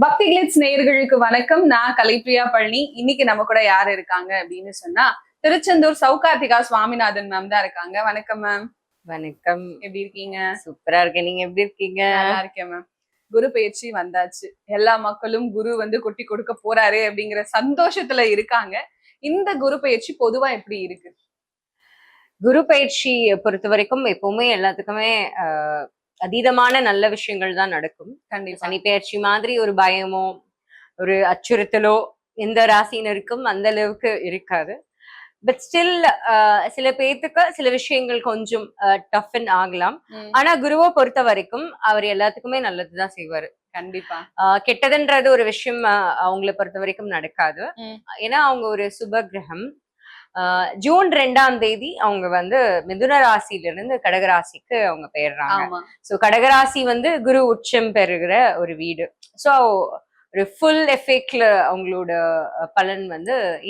பக்தி கிளிட்ஸ் நேயர்களுக்கு வணக்கம். நான் கலைப்பிரியா பழனி. இன்னைக்கு நம்ம கூட யார் இருக்காங்க அப்படின்னு சொன்னா திருச்செந்தூர் சௌகார்த்திகா சுவாமிநாதன் மேம் தான் இருக்காங்க. வணக்கம் மேம். வணக்கம். எப்படி இருக்கீங்க? சூப்பரா இருக்கேன். நீங்க எப்படி இருக்கீங்க? நல்லா இருக்கேன் மேம். குரு பயிற்சி வந்தாச்சு. எல்லா மக்களும் குரு கொட்டி கொடுக்க போறாரு அப்படிங்கிற சந்தோஷத்துல இருக்காங்க. இந்த குரு பயிற்சி பொதுவா எப்படி இருக்கு? குரு பயிற்சி பொறுத்த வரைக்கும் எப்பவுமே எல்லாத்துக்குமே அதீதமான நல்ல விஷயங்கள் தான் நடக்கும். கண்டிப்பா. சனி பயிற்சி மாதிரி ஒரு பயமோ ஒரு அச்சுறுத்தலோ எந்த ராசினருக்கும் அந்த அளவுக்கு இருக்காது. பட் ஸ்டில் சில பேர்த்துக்கு சில விஷயங்கள் கொஞ்சம் டஃபன் ஆகலாம். ஆனா குருவை பொறுத்த வரைக்கும் அவர் எல்லாத்துக்குமே நல்லதுதான் செய்வாரு. கண்டிப்பா. கெட்டதுன்றது ஒரு விஷயம் அவங்களை பொறுத்த வரைக்கும் நடக்காது. ஏன்னா அவங்க ஒரு சுப கிரகம். ஜூன் 2ஆம் தேதி அவங்க மிதுன ராசியில இருந்து கடகராசிக்கு அவங்க பெயர்றாங்க. சோ கடகராசி குரு உச்சம் பெறுகிற ஒரு வீடு. சோ ஒரு ஃபுல் எஃபெக்ட்ல அவங்களோட பலன்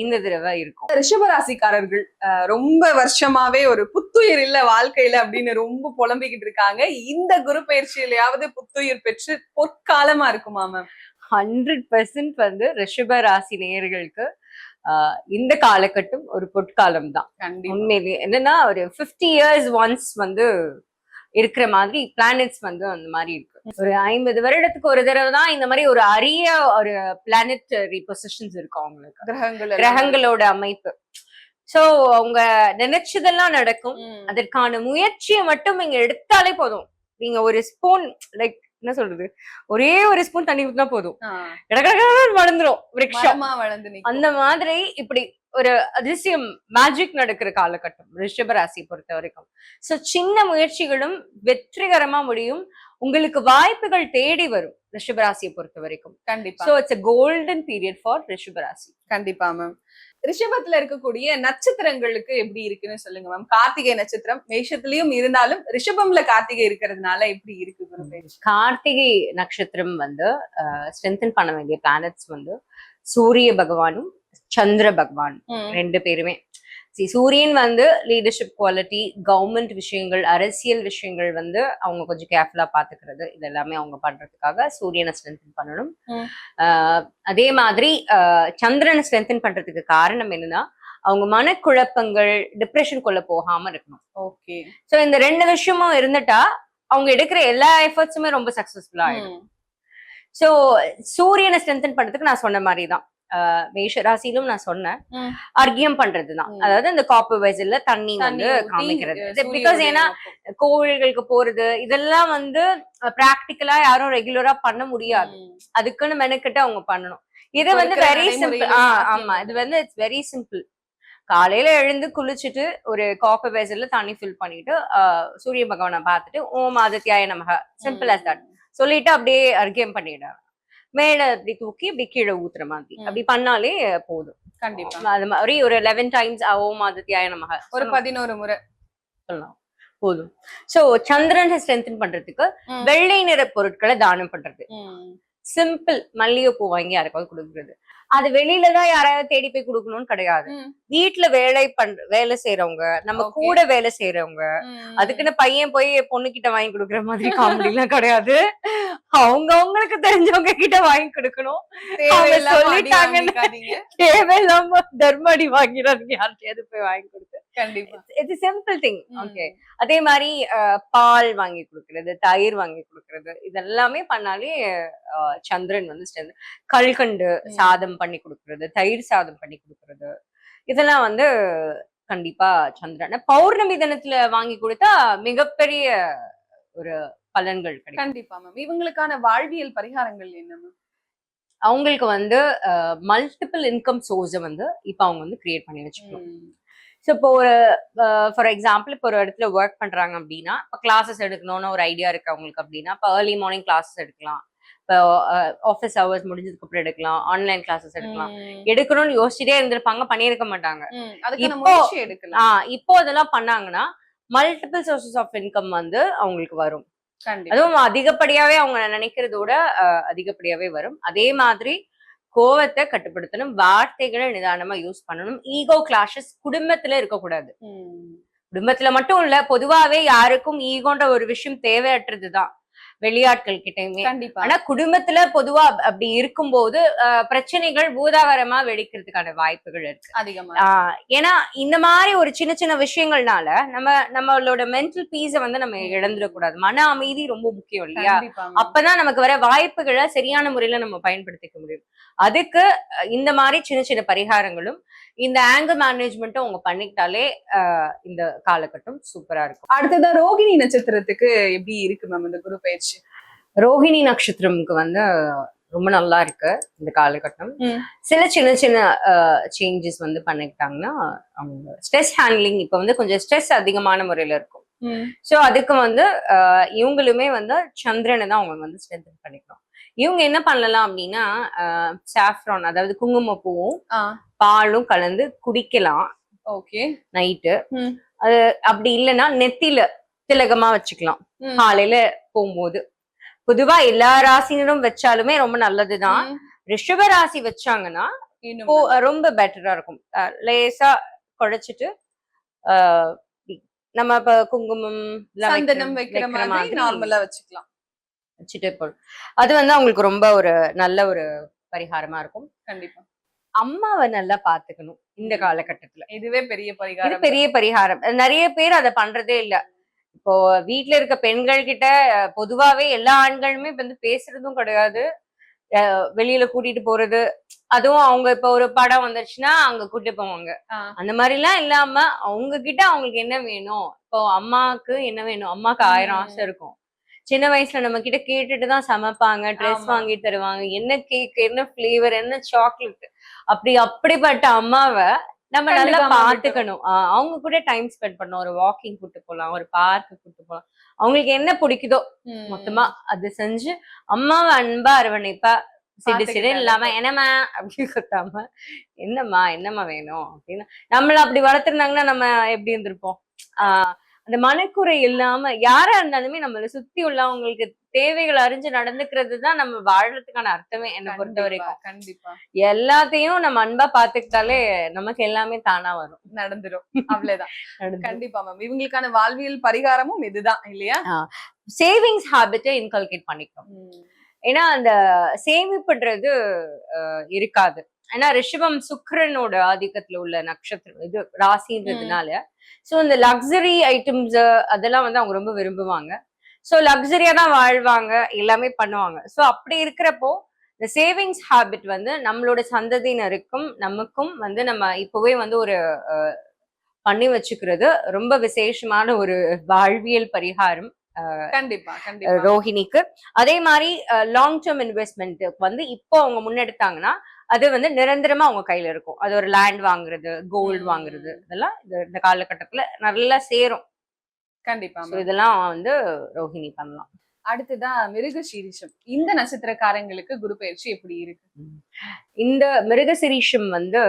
இந்த தடவை இருக்கும். ரிஷபராசிக்காரர்கள் ரொம்ப வருஷமாவே ஒரு புத்துயிர் இல்ல வாழ்க்கையில அப்படின்னு ரொம்ப புலம்பிக்கிட்டு இருக்காங்க. இந்த குரு பயிற்சியிலையாவது புத்துயிர் பெற்று பொற்காலமா இருக்குமா மேம்? 100% ரிஷபராசி நேயர்களுக்கு இந்த காலகட்டம் ஒரு பொற்காலம் தான். உண்மையிலேயே என்னன்னா ஒரு 50 years ஒன்ஸ் இருக்கிற மாதிரி பிளானட்ஸ் அந்த மாதிரி இருக்கு. ஒரு 50 வருடத்துக்கு ஒரு தடவை தான் இந்த மாதிரி ஒரு அரிய ஒரு பிளானட்டரி பொசிஷன்ஸ் இருக்கும் அவங்களுக்கு, கிரகங்களோட அமைப்பு. சோ அவங்க நினைச்சதெல்லாம் நடக்கும். அதற்கான முயற்சியை மட்டும் நீங்க எடுத்தாலே போதும். நீங்க ஒரு ஸ்பூன் லைக் என்ன சொல்றது, ஒரே ஒரு ஸ்பூன் தண்ணி ஊத்தினா போதும், வளர்ந்துரும் விருட்சம். அந்த மாதிரி இப்படி ஒரு அதிசயம் மேஜிக் நடக்கிற காலகட்டம் ரிஷபராசி பொறுத்த வரைக்கும். சோ சின்ன முயற்சிகளும் வெற்றிகரமா முடியும். உங்களுக்கு வாய்ப்புகள் தேடி வரும் ரிஷபராசியை பொறுத்த வரைக்கும். கண்டிப்பா. So it's a golden period for ரிஷபராசி. கண்டிப்பா மேம். ரிஷபத்துல இருக்கக்கூடிய நட்சத்திரங்களுக்கு எப்படி இருக்குன்னு சொல்லுங்க மேம். கார்த்திகை நட்சத்திரம் மேஷத்திலயும் இருந்தாலும் ரிஷபம்ல கார்த்திகை இருக்கிறதுனால எப்படி இருக்கு? கார்த்திகை நட்சத்திரம் ஸ்ட்ரென்தன் பண்ண வேண்டிய பிளானட்ஸ் சூரிய பகவானும் சந்திர பகவான் ரெண்டு பேருமே. சூரியன் லீடர்ஷிப் குவாலிட்டி, கவர்மெண்ட் விஷயங்கள், அரசியல் விஷயங்கள் அவங்க கொஞ்சம் கேர்ஃபுல்லா பாத்துக்கிறது, இது எல்லாமே அவங்க பண்றதுக்காக சூரியனை ஸ்ட்ரென்தன் பண்ணணும். அதே மாதிரி சந்திரனை ஸ்ட்ரென்தன் பண்றதுக்கு காரணம் என்னன்னா அவங்க மனக்குழப்பங்கள், டிப்ரெஷனுக்குள்ள போகாம இருக்கணும். ஓகே. சோ இந்த ரெண்டு விஷயமும் இருந்துட்டா அவங்க எடுக்கிற எல்லா எஃபர்ட்ஸுமே ரொம்ப சக்சஸ்ஃபுல்லா ஆயிடும். சோ சூரியனை ஸ்ட்ரென்தன் பண்றதுக்கு நான் சொன்ன மாதிரிதான் மேஷ ராசியிலும் நான் சொன்னேன், அர்க்கியம் பண்றதுதான். அதாவது இந்த காப்பர் வெசல்ல தண்ணி காமிக்கிறது. பிகாஸ் ஏன்னா கோவில்களுக்கு போறது இதெல்லாம் பிராக்டிக்கலா யாரும் ரெகுலரா பண்ண முடியாது. அதுக்குன்னு மெனக்கிட்டு அவங்க பண்ணணும். இது வெரி சிம்பிள். ஆமா, இது இட்ஸ் வெரி சிம்பிள். காலையில எழுந்து குளிச்சுட்டு ஒரு காப்பர் வெசல்ல தண்ணி ஃபில் பண்ணிட்டு சூரிய பகவானை பார்த்துட்டு ஓம் ஆதித்யாய நமக, சிம்பிள் அஸ் தட் சொல்லிட்டு அப்படியே அர்க்கியம் பண்ணிடுறாங்க. மேல அப்படி தூக்கி இப்படி கீழே ஊத்துற மாதிரி அப்படி பண்ணாலே போதும். கண்டிப்பா. அது மாதிரி ஒரு 11 டைம்ஸ் ஓம் ஆதித்யாய நமக, ஒரு 11 முறை சொல்லலாம் போதும். சோ சந்திரனை ஸ்ட்ரென்தன் பண்றதுக்கு வெள்ளை நிற பொருட்களை தானம் பண்றது. சிம்பிள். மல்லிகைப்பூ வாங்கி யாருக்காவது கொடுக்குறது. அது வெளியிலதான் யாராவது தேடி போய் கொடுக்கணும்னு கிடையாது. வீட்டுல வேலை செய்யறவங்க, நம்ம கூட வேலை செய்யறவங்க, அதுக்குன்னு பையன் போய் பொண்ணுகிட்ட வாங்கி கொடுக்குற மாதிரி காமெடி எல்லாம் கிடையாது. அவங்களுக்கு தெரிஞ்சவங்க கிட்ட வாங்கி கொடுக்கணும். சொல்லிட்டாங்கன்னு தேவையில்லாம தர்மடி வாங்கிறாங்க, யார்கிட்டயாவது போய் வாங்கி கொடுத்து. It's simple thing. ஓகே. அதே மாதிரி பால் வாங்கி கொடுக்கறது, தயிர் வாங்கி கொடுக்கறது, இதெல்லாமே பண்ணாலே சந்திரன் கல்கண்டு சாதம் பண்ணி கொடுக்கறது, தயிர் சாதம் பண்ணி கொடுக்கறது, இதெல்லாம் கண்டிப்பா சந்திரன் பௌர்ணமி தினத்துல வாங்கி கொடுத்தா மிகப்பெரிய ஒரு பலன்கள் கிடைக்கும். கண்டிப்பா மேம். இவங்களுக்கான வாழ்வியல் பரிகாரங்கள் என்ன மேம்? அவங்களுக்கு மல்டிபிள் இன்கம் சோர்ஸை இப்ப அவங்க கிரியேட் பண்ணி வச்சுக்கணும். ஸோ இப்போ ஒரு ஃபார் எக்ஸாம்பிள் இப்போ ஒரு இடத்துல ஒர்க் பண்றாங்க அப்படின்னா, இப்போ கிளாஸஸ் எடுக்கணும்னு ஒரு ஐடியா இருக்கு அவங்களுக்கு அப்படின்னா, இப்போ ஏர்லி மார்னிங் கிளாஸஸ் எடுக்கலாம், இப்போ ஆஃபீஸ் ஹவர்ஸ் முடிஞ்சதுக்கு அப்புறம் எடுக்கலாம், ஆன்லைன் கிளாஸஸ் எடுக்கலாம். எடுக்கணும்னு யோசிச்சுட்டே இருந்திருப்பாங்க, பண்ணியிருக்க மாட்டாங்க. இப்போ அதெல்லாம் பண்ணாங்கன்னா மல்டிபிள் சோர்சஸ் ஆஃப் இன்கம் அவங்களுக்கு வரும். அதுவும் அதிகப்படியாவே அவங்க நினைக்கிறதோட அதிகப்படியாவே வரும். அதே மாதிரி கோவத்தை கட்டுப்படுத்தணும், வார்த்தைகளை நிதானமா யூஸ் பண்ணணும். ஈகோ கிளாஷஸ் குடும்பத்துல இருக்கக்கூடாது. குடும்பத்துல மட்டும் இல்ல, பொதுவாவே யாருக்கும் ஈகோன்ற ஒரு விஷயம் தேவையற்றதுதான். வெளியாட்கள் கிட்டயுமே. கண்டிப்பா ஆனா குடும்பத்துல பொதுவா அப்படி இருக்கும்போது பிரச்சனைகள் பூதாகரமா வெடிக்கிறதுக்கான வாய்ப்புகள் இருக்கு. அதிகமா ஏன்னா இந்த மாதிரி ஒரு சின்ன சின்ன விஷயங்கள்னால நம்மளோட மென்டல் பீஸ வந்து நம்ம இழந்துடக்கூடாது. மன அமைதி ரொம்ப முக்கியம் இல்லையா? அப்பதான் நமக்கு வர வாய்ப்புகளை சரியான முறையில நம்ம பயன்படுத்திக்க முடியும். அதுக்கு இந்த மாதிரி சின்ன சின்ன பரிகாரங்களும் இந்த ஆங்கர் மேனேஜ்மெண்ட்டும் அவங்க பண்ணிக்கிட்டாலே இந்த காலகட்டம் சூப்பரா இருக்கும். அடுத்ததான் ரோகிணி நட்சத்திரத்துக்கு எப்படி இருக்கு மேம் இந்த குரு பயிற்சி? ரோஹிணி நட்சத்திரம்க்கு வந்து ரொம்ப நல்லா இருக்கு இந்த காலகட்டம். சில சின்ன சின்ன சேஞ்சஸ் வந்து பண்ணிக்கிட்டாங்கன்னா அவங்க ஸ்ட்ரெஸ் ஹேண்ட்லிங் இப்ப வந்து கொஞ்சம் ஸ்ட்ரெஸ் அதிகமான முறையில இருக்கும். சோ அதுக்கு வந்து இவங்களுமே வந்து சந்திரனை தான் அவங்க வந்து ஸ்ட்ரென்தன் பண்ணிக்கணும். இவங்க என்ன பண்ணலாம் அப்படின்னா சாஃப்ரான் அதாவது குங்குமப்பூவும் பாலும் கலந்து குடிக்கலாம். Okay night. அது அப்படி இல்லைன்னா நெத்தில திலகமா வச்சுக்கலாம் காலையில போகும்போது. பொதுவா எல்லா ராசினரும் வச்சாலுமே ரொம்ப நல்லதுதான். ரிஷப ராசி வச்சாங்கன்னா ரொம்ப பெட்டரா இருக்கும். லேசா குழைச்சிட்டு நம்ம இப்ப குங்குமம் சந்தனம் வைக்கிற மாதிரி நார்மலா வச்சுக்கலாம். வச்சுட்டு போடும். அது வந்து அவங்களுக்கு ரொம்ப ஒரு நல்ல ஒரு பரிகாரமா இருக்கும். கண்டிப்பா அம்மாவை நல்லா பாத்துக்கணும் இந்த காலகட்டத்துல. இதுவே பெரிய பரிகாரம். பெரிய பரிகாரம். நிறைய பேர் அதை பண்றதே இல்ல. இப்போ வீட்டுல இருக்க பெண்கள் கிட்ட பொதுவாவே எல்லா ஆண்களுமே வந்து பேசுறதும் கிடையாது. வெளியில கூட்டிட்டு போறது, அதுவும் அவங்க இப்ப ஒரு படம் வந்துருச்சுன்னா அங்க கூட்டிட்டு போவாங்க. அந்த மாதிரி எல்லாம் இல்லாம அவங்க கிட்ட அவங்களுக்கு என்ன வேணும், இப்போ அம்மாவுக்கு என்ன வேணும், அம்மாக்கு 1000 ஆசை இருக்கும். சின்ன வயசுல நம்ம கிட்ட கேட்டுட்டுதான் சமைப்பாங்க, ட்ரெஸ் வாங்கி தருவாங்க, என்ன கேக், என்ன பிளேவர், என்ன சாக்லேட். அப்படிப்பட்ட அம்மாவை நம்ம நல்லா பாத்துக்கணும். அவங்க கூட டைம் ஸ்பெண்ட் பண்ணணும். ஒரு வாக்கிங் கூட்டு போலாம், ஒரு பார்க்கு கூட்டு போலாம். அவங்களுக்கு என்ன பிடிக்குதோ மொத்தமா அது செஞ்சு அம்மாவை அன்பா அரவணைப்பா சிடு சிடு இல்லாம என்னம்மா அப்படின்னு கத்தாம என்னம்மா வேணும் அப்படின்னு நம்மள அப்படி வளர்த்துருந்தாங்கன்னா நம்ம எப்படி இருந்திருப்போம். அந்த மனக்குறை இல்லாம யாரா இருந்தாலுமே நம்மள சுத்தி உள்ளவங்களுக்கு தேவைகள் அறிஞ்சு நடந்துக்கிறது தான் நம்ம வாழ்றதுக்கான அர்த்தமே என்னை பொறுத்த வரைக்கும். கண்டிப்பா எல்லாத்தையும் நம்ம அன்பா பாத்துக்கிட்டாலே நமக்கு எல்லாமே தானா வரும், நடந்துரும். அவ்வளவுதான். கண்டிப்பா மேம். இவங்களுக்கான வாழ்வியல் பரிகாரமும் இதுதான் இல்லையா? சேவிங்ஸ் ஹாபிட்டை இன்கல்கேட் பண்ணிக்கணும். ஏன்னா அந்த சேமிப்புன்றது இருக்காது. ஏன்னா ரிஷபம் சுக்கிரனோட ஆதிக்கத்துல உள்ள நட்சத்திரம் இது ராசின்றதுனால சோ இந்த லக்ஸரி ஐட்டம்ஸ் அதெல்லாம் வந்து அவங்க ரொம்ப விரும்புவாங்க. சோ லக்ஸரியா தான் வாழ்வாங்க, எல்லாமே பண்ணுவாங்க. சோ அப்படி இருக்கிறப்போ இந்த சேவிங்ஸ் ஹேபிட் வந்து நம்மளோட சந்ததியினருக்கும் நமக்கும் வந்து நம்ம இப்பவே வந்து ஒரு பண்ணி வச்சுக்கிறது ரொம்ப விசேஷமான ஒரு வாழ்வியல் பரிகாரம் கண்டிப்பா ரோஹிணிக்கு. அதே மாதிரி லாங் டேர்ம் இன்வெஸ்ட்மெண்ட் வந்து இப்போ அவங்க முன்னெடுத்தாங்கன்னா அது வந்து நிரந்தரமா அவங்க கையில இருக்கும். அது ஒரு லேண்ட் வாங்குறது, கோல்டு வாங்குறது, இதெல்லாம் இந்த காலகட்டத்துல நல்லா சேரும். கண்டிப்பா இதெல்லாம் வந்து ரோஹிணி பண்ணலாம். அடுத்ததா மிருகசீரிஷம். இந்த நட்சத்திரக்காரங்களுக்கு குரு பயிற்சி எப்படி இருக்கு? இந்த மிருகசீரிஷம் வந்து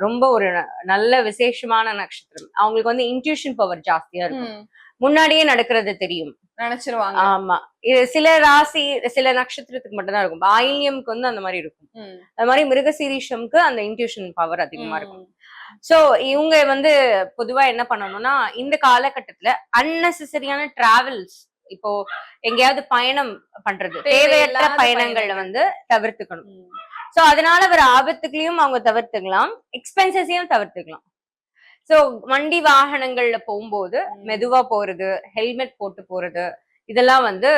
ரொம்ப ஒரு நல்ல விசேஷமான நட்சத்திரம். அவங்களுக்கு வந்து இன்ட்யூஷன் பவர் ஜாஸ்தியா இருக்கும். முன்னாடியே நடக்கிறது தெரியும், நினைச்சிருவாங்க. ஆமா, இது சில ராசி சில நட்சத்திரத்துக்கு மட்டும்தான் இருக்கும். ஆயில்யம்க்கு வந்து அந்த மாதிரி இருக்கும். அது மாதிரி மிருகசீரிஷம்க்கு அந்த இன்ட்யூஷன் பவர் அதிகமா இருக்கும். சோ இவங்க வந்து பொதுவா என்ன பண்ணணும்னா இந்த காலகட்டத்துல அன்னெசரியான டிராவல்ஸ், இப்போ எங்கேயாவது பயணம் பண்றது, தேவையற்ற பயணங்கள்ல வந்து தவிர்த்துக்கணும். சோ அதனால வர ஆபத்துகளையும் அவங்க தவிர்த்துக்கலாம், எக்ஸ்பென்சஸையும் தவிர்த்துக்கலாம். சோ வண்டி வாகனங்கள்ல போகும்போது மெதுவா போறது, ஹெல்மெட் போட்டு போறது, இதெல்லாம் வந்து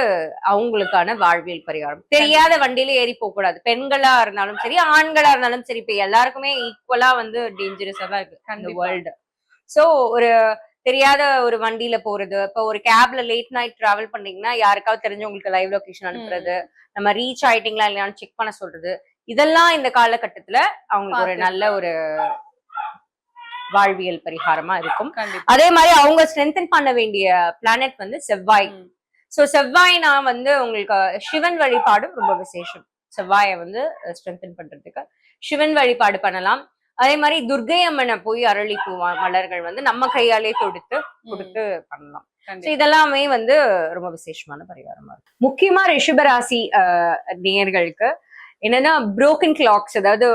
அவங்களுக்கான வாழ்வியல் பரிகாரம். தெரியாத வண்டியில ஏறி போக கூடாது. பெண்களா இருந்தாலும் சரி, ஆண்களா இருந்தாலும் சரி, இப்ப எல்லாருக்குமே ஈக்குவலா வந்து டேஞ்சரஸா தான் இருக்கு இந்த வேர்ல்டு. சோ ஒரு தெரியாத ஒரு வண்டியில போறது, இப்ப ஒரு கேப்ல லேட் நைட் டிராவல் பண்ணீங்கன்னா யாருக்காவது தெரிஞ்சவங்களுக்கு லைவ் லொகேஷன் அனுப்புறது, நம்ம ரீச் ஆயிட்டீங்களா இல்லையான்னு செக் பண்ண சொல்றது, இதெல்லாம் இந்த காலகட்டத்துல அவங்களுக்கு ஒரு நல்ல ஒரு வாழ்வியல் பரிகாரமா இருக்கும். அதே மாதிரி அவங்க ஸ்ட்ரென்தன் பண்ண வேண்டிய பிளானட் வந்து செவ்வாய். சோ செவ்வாய்னா வந்து உங்களுக்கு சிவன் வழிபாடும் ரொம்ப விசேஷம். செவ்வாயை வந்து ஸ்ட்ரென்தன் பண்றதுக்கு சிவன் வழிபாடு பண்ணலாம். அதே மாதிரி துர்கை அம்மனை போய் அரளி பூ மலர்கள் வந்து நம்ம கையாலே கொடுத்து பண்ணலாம். இதெல்லாமே வந்து ரொம்ப விசேஷமான பரிகாரமா இருக்கு. முக்கியமா ரிஷபராசி நேயர்களுக்கு என்னன்னா புரோக்கன் கிளாக்ஸ், அதாவது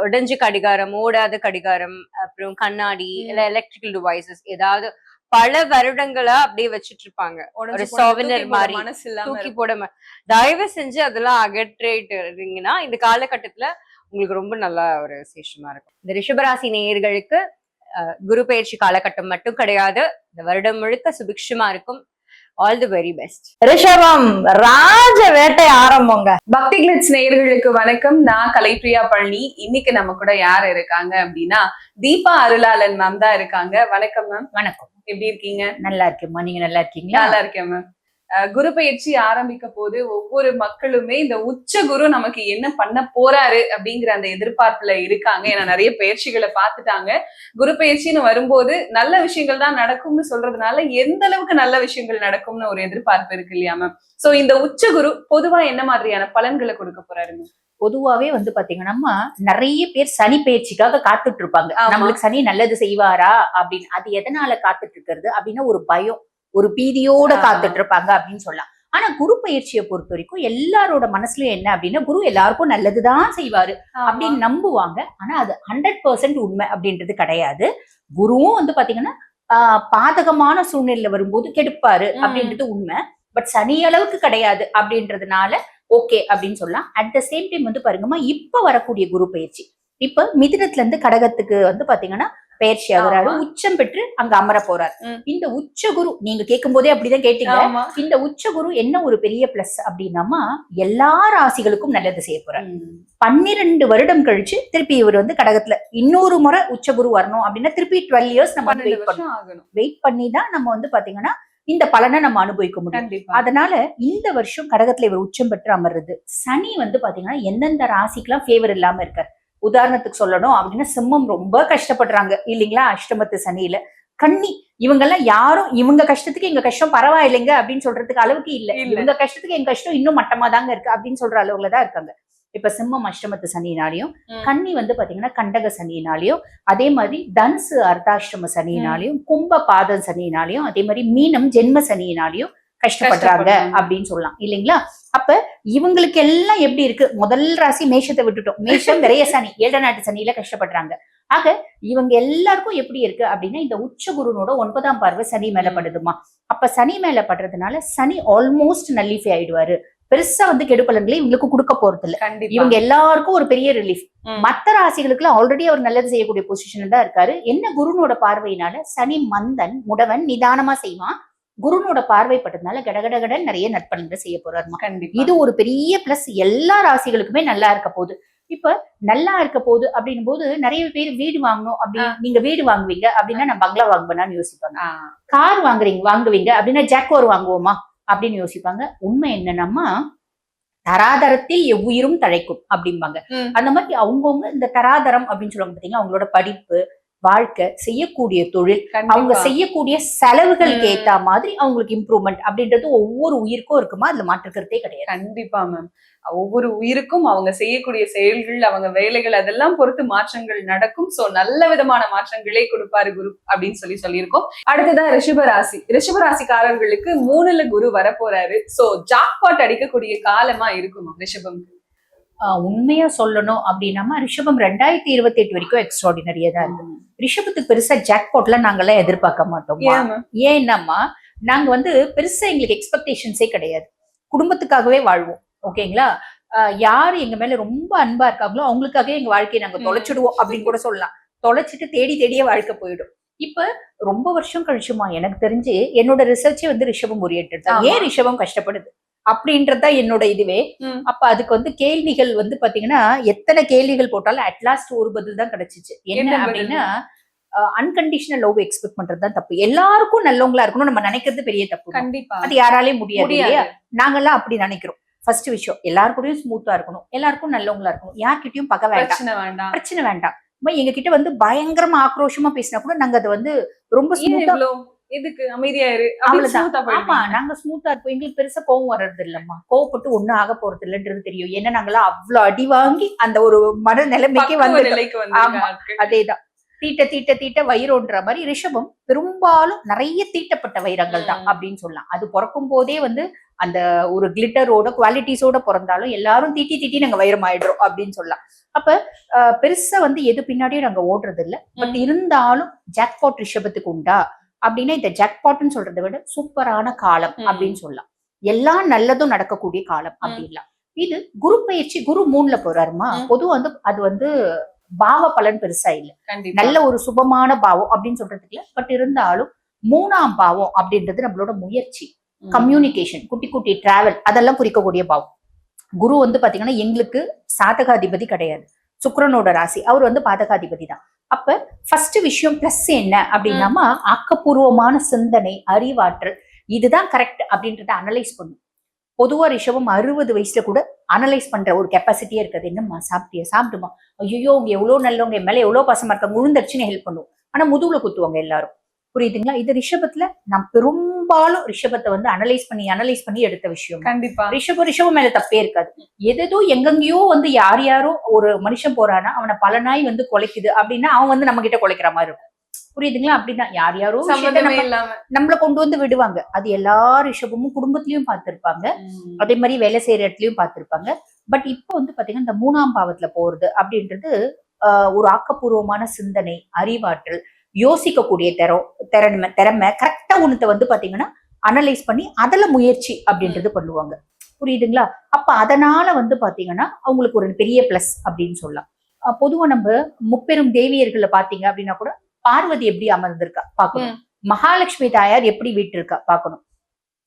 உடைஞ்சு கடிகாரம், ஓடாத கடிகாரம், அப்புறம் கண்ணாடி இல்ல எலக்ட்ரிக்கல் டிவைசஸ் ஏதாவது பல வருடங்களா அப்படியே வச்சிட்டு இருப்பாங்க. உடைஞ்சு ஒரு போனது souvenir தூக்கி போட மாதிரி மனசு இல்லாம தூக்கி இருக்கும். போடாம தயவு செஞ்சு அதெல்லாம் அகற்றிட்டு இருந்தீங்கன்னா இந்த காலகட்டத்துல உங்களுக்கு ரொம்ப நல்லா ஒரு விசேஷமா இருக்கும். இந்த ரிஷபராசி நேயர்களுக்கு குரு பயிற்சி காலகட்டம் மட்டும் கிடையாது, இந்த வருடம் முழுக்க சுபிக்ஷமா இருக்கும். All the very best. ரிஷபம் ராஜ வேட்டை ஆரம்பங்க. பக்தி கிளிட்ஸ் நேயர்களுக்கு வணக்கம். நான் கலைப்பிரியா பழனி. இன்னைக்கு நம்ம கூட யார் இருக்காங்க அப்படின்னா தீபா அருளாளன் மேம் தான் இருக்காங்க. வணக்கம் மேம். வணக்கம், எப்படி இருக்கீங்க? நல்லா இருக்கேம்மா, நீங்க நல்லா இருக்கீங்களா? நல்லா இருக்கேன் மேம். குரு பயிற்சி ஆரம்பிக்க போது ஒவ்வொரு மக்களுமே இந்த உச்ச குரு நமக்கு என்ன பண்ண போறாரு அப்படிங்கிற அந்த எதிர்பார்ப்புல இருக்காங்க. ஏன்னா நிறைய பயிற்சிகளை பார்த்துட்டாங்க. குரு பயிற்சின்னு வரும்போது நல்ல விஷயங்கள் தான் நடக்கும்னு சொல்றதுனால எந்த அளவுக்கு நல்ல விஷயங்கள் நடக்கும்னு ஒரு எதிர்பார்ப்பு இருக்கு இல்லையா மேம்? சோ இந்த உச்ச குரு பொதுவா என்ன மாதிரியான பலன்களை கொடுக்க போறாருங்க? பொதுவாவே வந்து பாத்தீங்கன்னா நிறைய பேர் சனி பயிற்சிக்காக காத்துட்டு இருப்பாங்க. ஆமா. நம்மளுக்கு சனி நல்லது செய்வாரா அப்படின்னு. அது எதனால காத்துட்டு இருக்கிறது அப்படின்னா ஒரு பயம், ஒரு பீதியோட ஆமா. காத்துட்டு இருப்பாங்க அப்படின்னு சொல்லலாம். ஆனா குரு பயிற்சியை பொறுத்த வரைக்கும் எல்லாரோட மனசுலயும் என்ன அப்படின்னா குரு எல்லாருக்கும் நல்லதுதான் செய்வாரு அப்படின்னு நம்புவாங்க. ஆனா அது 100% உண்மை அப்படின்றது கிடையாது. குருவும் வந்து பாத்தீங்கன்னா பாதகமான சூழ்நிலையில வரும்போது கெடுப்பாரு அப்படின்றது உண்மை. பட் சனி அளவுக்கு கிடையாது அப்படின்றதுனால ஓகே அப்படின்னு சொல்லலாம். அட் த சேம் டைம் வந்து பாருங்கம்மா, இப்ப வரக்கூடிய குரு பயிற்சி இப்ப மிதுனத்துல இருந்து கடகத்துக்கு வந்து பாத்தீங்கன்னா பயிற்சி ஆகுறாரு. ஆமா. உச்சம் பெற்று அங்க அமர போறாரு. ம். இந்த உச்ச குரு நீங்க கேட்கும் போதே அப்படிதான் கேட்டீங்க. ஆமா. இந்த உச்ச குரு என்ன ஒரு பெரிய பிளஸ் அப்படின்னாமா எல்லா ராசிகளுக்கும் நல்லது செய்ய போறாரு. 12 வருடம் கழிச்சு திருப்பி இவர் வந்து கடகத்துல இன்னொரு முறை உச்ச குரு வரணும் அப்படின்னா திருப்பி 12 இயர்ஸ் நம்ம 12 வெயிட் வருஷம் ஆகணும். வெயிட் பண்ணி தான் நம்ம வந்து பாத்தீங்கன்னா இந்த பலனை நம்ம அனுபவிக்க முடியும். கண்டிப்பா. அதனால இந்த வருஷம் கடகத்துல இவர் உச்சம் பெற்று அமர்றது. சனி வந்து பாத்தீங்கன்னா எந்தெந்த ராசிக்கெல்லாம் ஃபேவர் இல்லாம இருக்காரு. உதாரணத்துக்கு சொல்லணும் அப்படின்னா சிம்மம் ரொம்ப கஷ்டப்படுறாங்க இல்லைங்களா, அஷ்டமத்து சனியில. கன்னி இவங்கெல்லாம் யாரும் இவங்க கஷ்டத்துக்கு எங்க கஷ்டம் பரவாயில்லைங்க அப்படின்னு சொல்றதுக்கு அளவுக்கு இல்ல. இல்ல. இவங்க கஷ்டத்துக்கு எங்க கஷ்டம் இன்னும் மட்டமா தாங்க இருக்கு அப்படின்னு சொல்ற அளவுல தான் இருக்காங்க. இப்ப சிம்மம் அஷ்டமத்து சனினாலையும், கன்னி வந்து பாத்தீங்கன்னா கண்டக சனினாலையும், அதே மாதிரி தனுசு அர்த்தாஷ்டம சனினாலையும், கும்ப பாத சனினாலையும், அதே மாதிரி மீனம் ஜென்ம சனினாலையும் கஷ்டப்படுறாங்க அப்படின்னு சொல்லலாம் இல்லைங்களா. அப்ப இவங்களுக்கு எல்லாம் எப்படி இருக்கு? முதல் ராசி மேஷத்தை விட்டுட்டோம். மேஷம் விரைய சனி, ஏழ நாட்டு சனியில கஷ்டப்படுறாங்க. ஆக இவங்க எல்லாருக்கும் எப்படி இருக்கு அப்படின்னா இந்த உச்ச குருனோட 9ஆம் பார்வை சனி மேல படுதுமா. அப்ப சனி மேல படுறதுனால சனி ஆல்மோஸ்ட் நல்லிஃபை ஆயிடுவாரு. பெருசா வந்து கெடுபலன்களை இவங்களுக்கு கொடுக்க போறது இல்ல. இவங்க எல்லாருக்கும் ஒரு பெரிய ரிலீஃப். மத்த ராசிகளுக்கு ஆல்ரெடி அவர் நல்லது செய்யக்கூடிய பொசிஷன் தான் இருக்காரு. என்ன குருனோட பார்வையினால சனி மந்தன் முடவன் நிதானமா செய்வான். குருனோட பார்வைப்பட்டதுனால கடகடகடன் நிறைய நற்பலன்கள் செய்ய போறாருமா. இது ஒரு பெரிய பிளஸ். எல்லா ராசிகளுக்குமே நல்லா இருக்க போகுது. இப்ப நல்லா இருக்க போகுது அப்படின்னும் போது நிறைய பேர் வீடு வாங்கணும் அப்படின்னு, நீங்க வீடு வாங்குவீங்க அப்படின்னா நான் பங்களா வாங்குவேன்னு யோசிப்பாங்க. கார் வாங்குவீங்க அப்படின்னா ஜாக்வார் வாங்குவோமா அப்படின்னு யோசிப்பாங்க. உண்மை என்னன்னா தராதரத்தில் எவ்வுயிரும் தழைக்கும் அப்படிம்பாங்க. அந்த மாதிரி அவங்கவுங்க இந்த தராதரம் அப்படின்னு சொல்லுவாங்க பாத்தீங்கன்னா அவங்களோட படிப்பு, வாழ்க்கை, செய்யக்கூடிய தொழில், அவங்க செய்யக்கூடிய செலவுகளுக்கு ஏத்த மாதிரி அவங்களுக்கு இம்ப்ரூவ்மெண்ட் அப்படின்றது ஒவ்வொரு உயிருக்கும் இருக்குமா, அதுல மாற்றுக்கிறதே கிடையாது. கண்டிப்பா மேம். ஒவ்வொரு உயிருக்கும் அவங்க செய்யக்கூடிய செயல்கள், அவங்க வேலைகள் அதெல்லாம் பொறுத்து மாற்றங்கள் நடக்கும். சோ நல்ல விதமான மாற்றங்களே கொடுப்பாரு குரு அப்படின்னு சொல்லியிருக்கோம். அடுத்ததான் ரிஷபராசி. ரிஷபராசிக்காரர்களுக்கு 3ல குரு வரப்போறாரு. சோ ஜாக்பாட் அடிக்கக்கூடிய காலமா இருக்குமா ரிஷபம்? உண்மையா சொல்லணும் அப்படின்னா ரிஷபம் 2028 வரைக்கும் எக்ஸ்ட்ராடினரியா தான் இருக்கு. ரிஷபத்துக்கு பெருசா ஜாக்பாட்ல நாங்கெல்லாம் எதிர்பார்க்க மாட்டோம். ஏன்னம்மா நாங்க வந்து பெருசா எங்களுக்கு எக்ஸ்பெக்டேஷன்ஸே கிடையாது. குடும்பத்துக்காகவே வாழ்வோம். ஓகேங்களா. யாரு எங்க மேல ரொம்ப அன்பா இருக்காங்களோ அவங்களுக்காகவே எங்க வாழ்க்கையை நாங்க தொலைச்சிடுவோம் அப்படின்னு கூட சொல்லலாம். தொலைச்சிட்டு தேடியே வாழ்க்கை போயிடும். இப்ப ரொம்ப வருஷம் கழிச்சுமா எனக்கு தெரிஞ்சு என்னோட ரிசர்ச்சே வந்து ரிஷபம் ஓரியன்டட் தான். ஏன் ரிஷபம் கஷ்டப்படுது அப்படின்றதா என்னோட இதுவே. அப்ப அதுக்கு வந்து கேள்விகள் வந்து பாத்தீங்கன்னா எத்தனை கேள்விகள் போட்டாலும் அட்லாஸ்ட் ஒரு பதில் தான் கிடைச்சிச்சு. என்ன அப்படின்னா அன்கண்டிஷனல் லவ் எக்ஸ்பெக்ட் பண்றதுதான் தப்பு. எல்லாருக்கும் நல்லவங்களா இருக்கணும் நம்ம நினைக்கிறது பெரிய தப்பு. கண்டிப்பா அது யாராலையும் முடியாது இல்லையா. நாங்கெல்லாம் அப்படி நினைக்கிறோம். ஃபர்ஸ்ட் விஷயம் எல்லாருக்கூடயும் ஸ்மூத்தா இருக்கணும், எல்லாருக்கும் நல்லவங்களா இருக்கணும், யார்கிட்டயும் பக வேண்டாம், பிரச்சனை வேண்டாம். எங்க கிட்ட வந்து பயங்கரமா ஆக்ரோஷமா பேசினா கூட நாங்க அதை வந்து ரொம்ப ஸ்மூத்தா இதுக்கு அமைதியாயிரு ஆமா நாங்க ஸ்மூத்தா இருப்போம். எங்களுக்கு பெருசா கோவம் வர்றது இல்லம்மா. கோவப்பட்டு ஒண்ணும் ஆக போறது இல்லைன்றது தெரியும். ஏன்னா நாங்கெல்லாம் அவ்வளவு அடி வாங்கி அந்த ஒரு மன நிலைமைக்கு வந்து அதேதான் தீட்ட வயிறோன்ற மாதிரி ரிஷபம் பெரும்பாலும் நிறைய தீட்டப்பட்ட வைரங்கள் தான் அப்படின்னு சொல்லலாம். அது பிறக்கும் போதே வந்து அந்த ஒரு கிளிட்டரோட குவாலிட்டிஸோட பிறந்தாலும் எல்லாரும் தீட்டி நாங்க வைரம் ஆயிடுறோம் அப்படின்னு சொல்லலாம். அப்ப பெருசா வந்து எது பின்னாடியும் நாங்க ஓடுறது இல்லை. பட் இருந்தாலும் ஜாக்பாட் ரிஷபத்துக்கு உண்டா அப்படின்னா இந்த ஜாக்பாட்னு சொல்றதை விட சூப்பரான காலம் அப்படின்னு சொல்லலாம். எல்லாம் நல்லதும் நடக்கக்கூடிய காலம் அப்படின்லாம். இது குரு பயிற்சி, குரு 3ல போறாருமா. பொதுவா வந்து அது வந்து பாவ பலன் பெருசா இல்ல, நல்ல ஒரு சுபமான பாவம் அப்படின்னு சொல்றதுக்கு இல்ல. பட் இருந்தாலும் 3ஆம் பாவம் அப்படின்றது நம்மளோட முயற்சி, கம்யூனிகேஷன், குட்டி குட்டி டிராவல் அதெல்லாம் குறிக்கக்கூடிய பாவம். குரு வந்து பாத்தீங்கன்னா எங்களுக்கு சாதகாதிபதி கிடையாது, சுக்கிரனோட ராசி, அவர் வந்து பாதகாதிபதி தான். அப்ப ஃபர்ஸ்ட் விஷயம் பிளஸ் என்ன அப்படின்னாமா, ஆக்கப்பூர்வமான சிந்தனை, அறிவாற்றல், இதுதான் கரெக்ட் அப்படின்றத அனலைஸ் பண்ணும். பொதுவா ரிஷபம் 60 வயசுல கூட அனலைஸ் பண்ற ஒரு கெப்பாசிட்டியே இருக்காது. என்னம்மா சாப்பிட்டியா, சாப்பிடுமா, ஐயோ உங்க எவ்வளவு நல்லவங்க, என் மேல எவ்வளவு பாசமா இருக்காங்க, உழுந்தடிச்சுன்னு ஹெல்ப் பண்ணுவோம். ஆனா முதுகுல குத்துவாங்க எல்லாரும், புரியுதுங்களா? இது ரிஷபத்துல நான் பெரும்பாலும் ரிஷபத்தை வந்து அனலைஸ் பண்ணி எடுத்த விஷயம். கண்டிப்பா ரிஷபம் மேல தப்பே இருக்காது. எதோ எங்கெங்கயோ வந்து யாரோ ஒரு மனுஷன் போறானா அவனை பல நாய் வந்து குலைக்குது அப்படின்னா அவன் வந்து நம்ம கிட்ட குலைக்கிற மாதிரி இருக்கும், புரியுதுங்களா? அப்படிதான் யாரோ நம்மள கொண்டு வந்து விடுவாங்க. அது எல்லா ரிஷபமும் குடும்பத்திலயும் பார்த்திருப்பாங்க, அதே மாதிரி வேலை செய்யற இடத்துலயும் பார்த்திருப்பாங்க. பட் இப்ப வந்து பாத்தீங்கன்னா இந்த 3ஆம் பாவத்துல போறது அப்படின்றது ஒரு ஆக்கப்பூர்வமான சிந்தனை, அறிவாற்றல், யோசிக்கக்கூடிய திறமை கரெக்டா ஒண்ணுத்த வந்து பாத்தீங்கன்னா அனலைஸ் பண்ணி அதுல முயற்சி அப்படின்றது பண்ணுவாங்க, புரியுதுங்களா? அப்ப அதனால வந்து பாத்தீங்கன்னா அவங்களுக்கு ஒரு பெரிய பிளஸ் அப்படின்னு சொல்லலாம். பொதுவா நம்ம முப்பெரும் தேவியர்களை பாத்தீங்க அப்படின்னா கூட பார்வதி எப்படி அமர்ந்திருக்கா பாக்கணும், மகாலட்சுமி தாயார் எப்படி வீட்டு இருக்கா பாக்கணும்,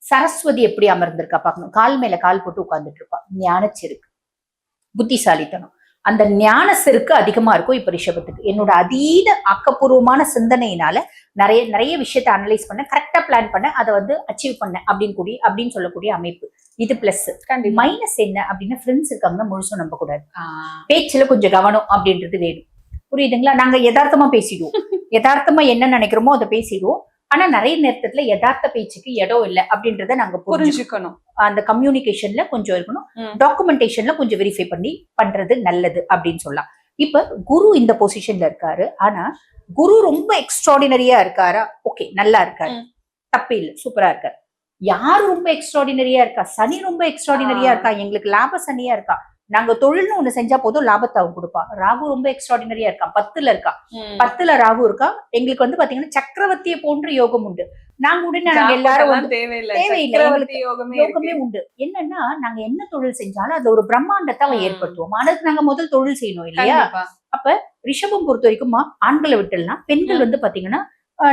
சரஸ்வதி எப்படி அமர்ந்திருக்கா பாக்கணும், கால் மேல கால் போட்டு உட்கார்ந்துட்டு இருப்பா. ஞானச்செருக்கு, புத்திசாலித்தனம், அந்த ஞான செருக்கு அதிகமா இருக்கும் இப்ப ரிஷபத்துக்கு. என்னோட அதீத ஆக்கப்பூர்வமான சிந்தனையினால நிறைய விஷயத்த அனலைஸ் பண்ண, கரெக்டா பிளான் பண்ண, அதை வந்து அச்சீவ் பண்ண அப்படின்னு சொல்லக்கூடிய அமைப்பு. இது பிளஸ். மைனஸ் என்ன அப்படின்னா ஃப்ரெண்ட்ஸ் இருக்காங்கன்னா முழுசும் நம்ப கூடாது, பேச்சுல கொஞ்சம் கவனம் அப்படின்றது வேணும், புரியுதுங்களா? நாங்க யதார்த்தமா பேசிடுவோம், யதார்த்தமா என்ன நினைக்கிறோமோ அதை பேசிடுவோம். ஆனா நிறைய நேரத்துல யதார்த்த பேச்சுக்கு இடம் இல்லை அப்படின்றத நாங்க புரிஞ்சுக்கணும். அந்த கம்யூனிகேஷன்ல கொஞ்சம் இருக்கணும், டாக்குமெண்டேஷன்ல கொஞ்சம் வெரிஃபை பண்ணி பண்றது நல்லது அப்படின்னு சொல்லலாம். இப்ப குரு இந்த பொசிஷன்ல இருக்காரு, ஆனா குரு ரொம்ப எக்ஸ்ட்ராடினரியா இருக்காரா? ஓகே, நல்லா இருக்காரு, தப்பு இல்லை, சூப்பரா இருக்காரு. யாரு ரொம்ப எக்ஸ்ட்ராடினரியா இருக்கா? சனி ரொம்ப எக்ஸ்ட்ராடினரியா இருக்கா, எங்களுக்கு லாப சனியா இருக்கா, நாங்க தொழில்னு ஒண்ணு செஞ்சா போதும் லாபத்தை அவன் கொடுப்பா. ராகு ரொம்ப எக்ஸ்ட்ராடினரியா இருக்கான், 10ல இருக்கா, 10ல ராகு இருக்கா. எங்களுக்கு வந்து பாத்தீங்கன்னா சக்கரவர்த்தியை போன்ற யோகம் உண்டு. நாங்க உடனே நாங்க எல்லாரும் தேவையில்லை, யோகமே உண்டு. என்னன்னா நாங்க என்ன தொழில் செஞ்சாலும் அது ஒரு பிரம்மாண்டத்தை அவன் ஏற்படுத்துவோம். அதுக்கு நாங்க முதல் தொழில் செய்யணும் இல்லையா? அப்ப ரிஷபம் பொறுத்த வரைக்கும் ஆண்களை விட்டுலாம், பெண்கள் வந்து பாத்தீங்கன்னா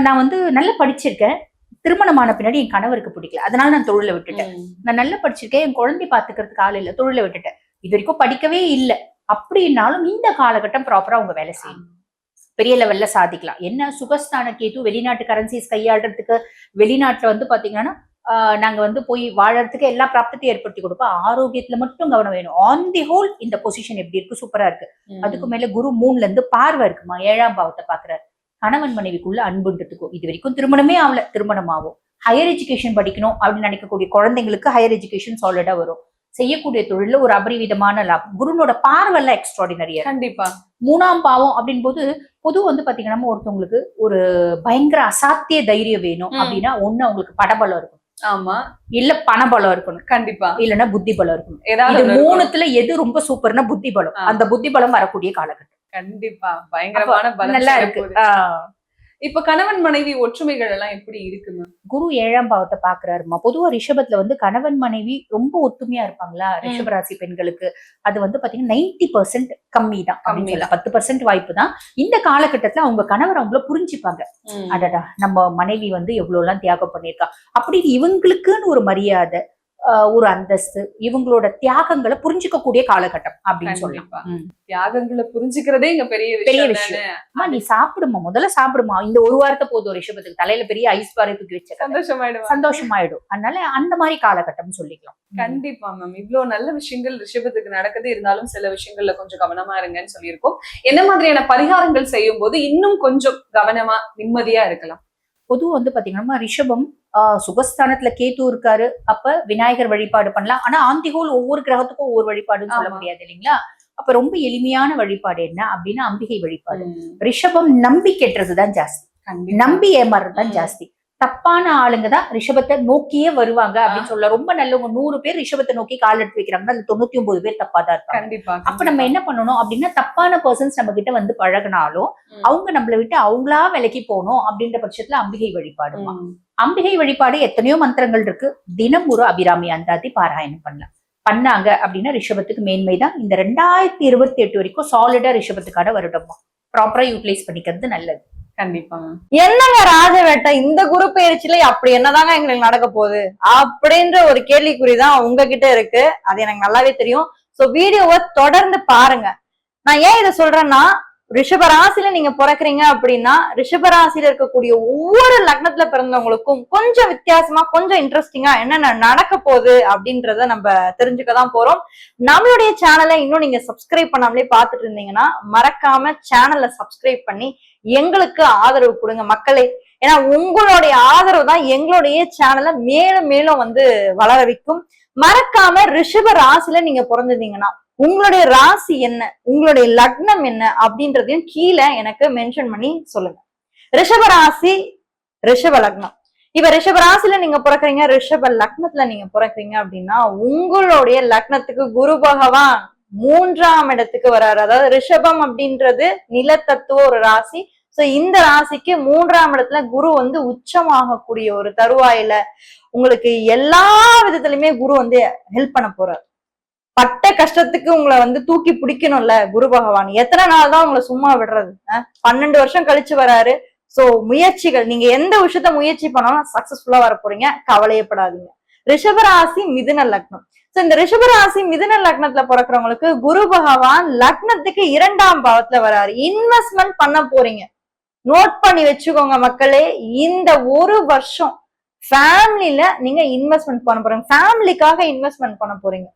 நான் வந்து நல்லா படிச்சிருக்கேன், திருமணமான பின்னாடி என் கணவருக்கு பிடிக்கல, அதனால நான் தொழிலை விட்டுட்டேன். நான் நல்லா படிச்சிருக்கேன், என் குழந்தை பாத்துக்கிறதுக்கு ஆள் இல்லை, தொழிலை விட்டுட்டேன். இது வரைக்கும் படிக்கவே இல்லை அப்படின்னாலும் இந்த காலகட்டம் ப்ராப்பரா உங்க வேலை செய்யணும், பெரிய லெவல்ல சாதிக்கலாம். என்ன சுகஸ்தான கேது வெளிநாட்டு கரன்சிஸ் கையாளுறதுக்கு, வெளிநாட்டுல வந்து பாத்தீங்கன்னா நாங்க வந்து போய் வாழறதுக்கு எல்லா பிராப்தத்தையும் ஏற்படுத்தி கொடுப்போம். ஆரோக்கியத்துல மட்டும் கவனம் வேணும். ஆன் தி ஹோல் இந்த பொசிஷன் எப்படி இருக்கு, சூப்பரா இருக்கு. அதுக்கு மேல குரு 3ல இருந்து பார்வை இருக்குமா, 7ஆம் பாவத்தை பாக்குறாரு. கணவன் மனைவிக்குள்ள அன்புன்றதுக்கும், இது வரைக்கும் திருமணமே ஆகல, திருமணம் ஆகும். ஹையர் எஜுகேஷன் படிக்கணும் அப்படின்னு நினைக்கக்கூடிய குழந்தைங்களுக்கு ஹையர் எஜுகேஷன் சாலிடா வரும். செய்யக்கூடிய தொழில ஒரு அபரிவிதமான லாபம். குருனோட பார்வை எக்ஸ்ட்ராடினரியா. கண்டிப்பா 3ஆம் பாவம் அப்படின் போது பொது வந்து பாத்தீங்கன்னா ஒருத்தவங்களுக்கு ஒரு பயங்கர அசாத்திய தைரியம் வேணும் அப்படின்னா ஒண்ணு அவங்களுக்கு படபலம் இருக்கும், ஆமா, இல்ல பணபலம் இருக்கணும், கண்டிப்பா, இல்லன்னா புத்தி பலம் இருக்கணும். ஏதாவது 3த்துல எது ரொம்ப சூப்பர்னா புத்தி பலம். அந்த புத்தி பலம் வரக்கூடிய காலகட்டம் கண்டிப்பா பயங்கரமான பலம் நல்லா இருக்கு. இப்ப கணவன் மனைவி ஒற்றுமைகள் எல்லாம் எப்படி இருக்குங்க? குரு 7ஆம் பாவத்தை பாக்குறாருமா. பொதுவா ரிஷபத்துல வந்து கணவன் மனைவி ரொம்ப ஒத்துமையா இருப்பாங்களா ரிஷபராசி பெண்களுக்கு? அது வந்து பாத்தீங்கன்னா 90% கம்மி தான், 10% வாய்ப்பு தான். இந்த காலகட்டத்துல அவங்க கணவர் அவங்கள புரிஞ்சுப்பாங்க. அடடா நம்ம மனைவி வந்து எவ்வளவு எல்லாம் தியாகம் பண்ணிருக்கா அப்படின்னு இவங்களுக்குன்னு ஒரு மரியாதை, ஒரு அந்தஸ்து, இவங்களோட தியாகங்களை புரிஞ்சுக்க காலகட்டம் அப்படின்னு சொல்லலாம். தியாகங்களை புரிஞ்சுக்கிறதே இங்க பெரிய விஷயம். நீ சாப்பிடுமா, முதல்ல சாப்பிடுமா, இந்த ஒரு வாரத்தை போதும் ரிஷபத்துக்கு தலையில பெரிய ஐஸ் பாறை தூக்கி வச்ச சந்தோஷமாயிடும். அதனால அந்த மாதிரி காலகட்டம் சொல்லிக்கலாம். கண்டிப்பா மேம், இவ்வளவு நல்ல விஷயங்கள் ரிஷபத்துக்கு நடக்குது, இருந்தாலும் சில விஷயங்கள்ல கொஞ்சம் கவனமா இருங்கன்னு சொல்லியிருக்கோம். என்ன மாதிரியான பரிகாரங்கள் செய்யும் போது இன்னும் கொஞ்சம் கவனமா நிம்மதியா இருக்கலாம்? பொதுவா வந்து பாத்தீங்கன்னா ரிஷபம் சுகஸ்தானத்துல கேத்து இருக்காரு, அப்ப விநாயகர் வழிபாடு பண்ணலாம். ஆனா ஆந்திகோல் ஒவ்வொரு கிரகத்துக்கும் ஒவ்வொரு வழிபாடுன்னு சொல்ல முடியாது இல்லைங்களா? அப்ப ரொம்ப எளிமையான வழிபாடு என்ன அப்படின்னா அம்பிகை வழிபாடு. ரிஷபம் நம்பி கெட்டுறதுதான் ஜாஸ்தி, நம்பி ஏமாறுறதுதான் ஜாஸ்தி. தப்பான ஆளுங்க தான் ரிஷபத்தை நோக்கியே வருவாங்க அப்படின்னு சொல்ல. ரொம்ப நல்லவங்க 100 பேர் ரிஷபத்தை நோக்கி கால் எடுத்து வைக்கிறாங்கன்னா அது 99 பேர் தப்பா தான் இருப்பாங்க. கண்டிப்பா. அப்ப நம்ம என்ன பண்ணணும் அப்படின்னா, தப்பான பர்சன்ஸ் நம்ம கிட்ட வந்து பழகினாலும் அவங்க நம்மளை விட்டு அவங்களா விலகி போகணும் அப்படின்ற பட்சத்துல அம்பிகை வழிபாடுமா. அம்பிகை வழிபாடு எத்தனையோ மந்திரங்கள் இருக்கு. தினம் ஒரு அபிராமி அந்தாதி பாராயணம் பண்ணாங்க அப்படின்னா ரிஷபத்துக்கு மேன்மைதான். இந்த 2028 வரைக்கும் சாலிடா ரிஷபத்துக்கான வருடமா ப்ராப்பரா யூட்டிலைஸ் பண்ணிக்கிறது நல்லது. கண்டிப்பா. என்னங்க ராஜவேட்டை இந்த குரு பயிற்சியில அப்படி என்னதாங்க எங்களுக்கு நடக்க போகுது அப்படின்ற ஒரு கேள்விக்குறிதான் உங்ககிட்ட இருக்கு. அது எனக்கு நல்லாவே தெரியும். சோ வீடியோவை தொடர்ந்து பாருங்க. நான் ஏன் இதை சொல்றேன்னா, ரிஷபராசில நீங்க பிறக்குறீங்க அப்படின்னா ரிஷபராசில இருக்கக்கூடிய ஒவ்வொரு லக்னத்துல பிறந்தவங்களுக்கும் கொஞ்சம் வித்தியாசமா, கொஞ்சம் இன்ட்ரெஸ்டிங்கா என்னென்ன நடக்க போகுது அப்படின்றத நம்ம தெரிஞ்சுக்கதான் போறோம். நம்மளுடைய சேனலை இன்னும் நீங்க சப்ஸ்கிரைப் பண்ணாமலே பாத்துட்டு இருந்தீங்கன்னா மறக்காம சேனலை சப்ஸ்கிரைப் பண்ணி எங்களுக்கு ஆதரவு கொடுங்க மக்களே. ஏன்னா உங்களுடைய ஆதரவு தான் எங்களுடைய சேனலை மேலும் மேலும் வந்து வளர வைக்கும். மறக்காம ரிஷப ராசில நீங்க பிறந்திருந்தீங்கன்னா உங்களுடைய ராசி என்ன, உங்களுடைய லக்னம் என்ன அப்படின்றதையும் கீழே எனக்கு மென்ஷன் பண்ணி சொல்லுங்க. ரிஷப ராசி, ரிஷப லக்னம். இப்ப ரிஷப ராசில நீங்க பிறக்குறீங்க, ரிஷப லக்னத்துல நீங்க பிறக்குறீங்க அப்படின்னா உங்களுடைய லக்னத்துக்கு குரு பகவான் 3ஆம் இடத்துக்கு வர்றாரு. அதாவது ரிஷபம் அப்படின்றது நிலத்தத்துவ ஒரு ராசி. சோ இந்த ராசிக்கு 3ஆம் இடத்துல குரு வந்து உச்சமாகக்கூடிய ஒரு தருவாயில உங்களுக்கு எல்லா விதத்திலுமே குரு வந்து ஹெல்ப் பண்ண போறாரு. பட்ட கஷ்டத்துக்கு உங்களை வந்து தூக்கி பிடிக்கணும்ல குரு பகவான். எத்தனை நாள் தான் உங்களை சும்மா விடுறது? 12 வருஷம் கழிச்சு வராரு. சோ முயற்சிகள், நீங்க எந்த விஷயத்த முயற்சி பண்ணாலும் சக்சஸ்ஃபுல்லா வர போறீங்க, கவலையப்படாதீங்க. ரிஷபராசி மிதுன லக்னம். சோ இந்த ரிஷபராசி மிதுன லக்னத்துல பிறக்கிறவங்களுக்கு குரு பகவான் லக்னத்துக்கு 2ஆம் பாவத்துல வராரு. இன்வெஸ்ட்மெண்ட் பண்ண போறீங்க. நோட் பண்ணி வச்சுக்கோங்க மக்களே. இந்த ஒரு வருஷம் ஃபேமிலில நீங்க இன்வெஸ்ட்மெண்ட் பண்ண போறீங்க. ஃபேமிலிக்காக இன்வெஸ்ட்மெண்ட் பண்ண போறீங்க.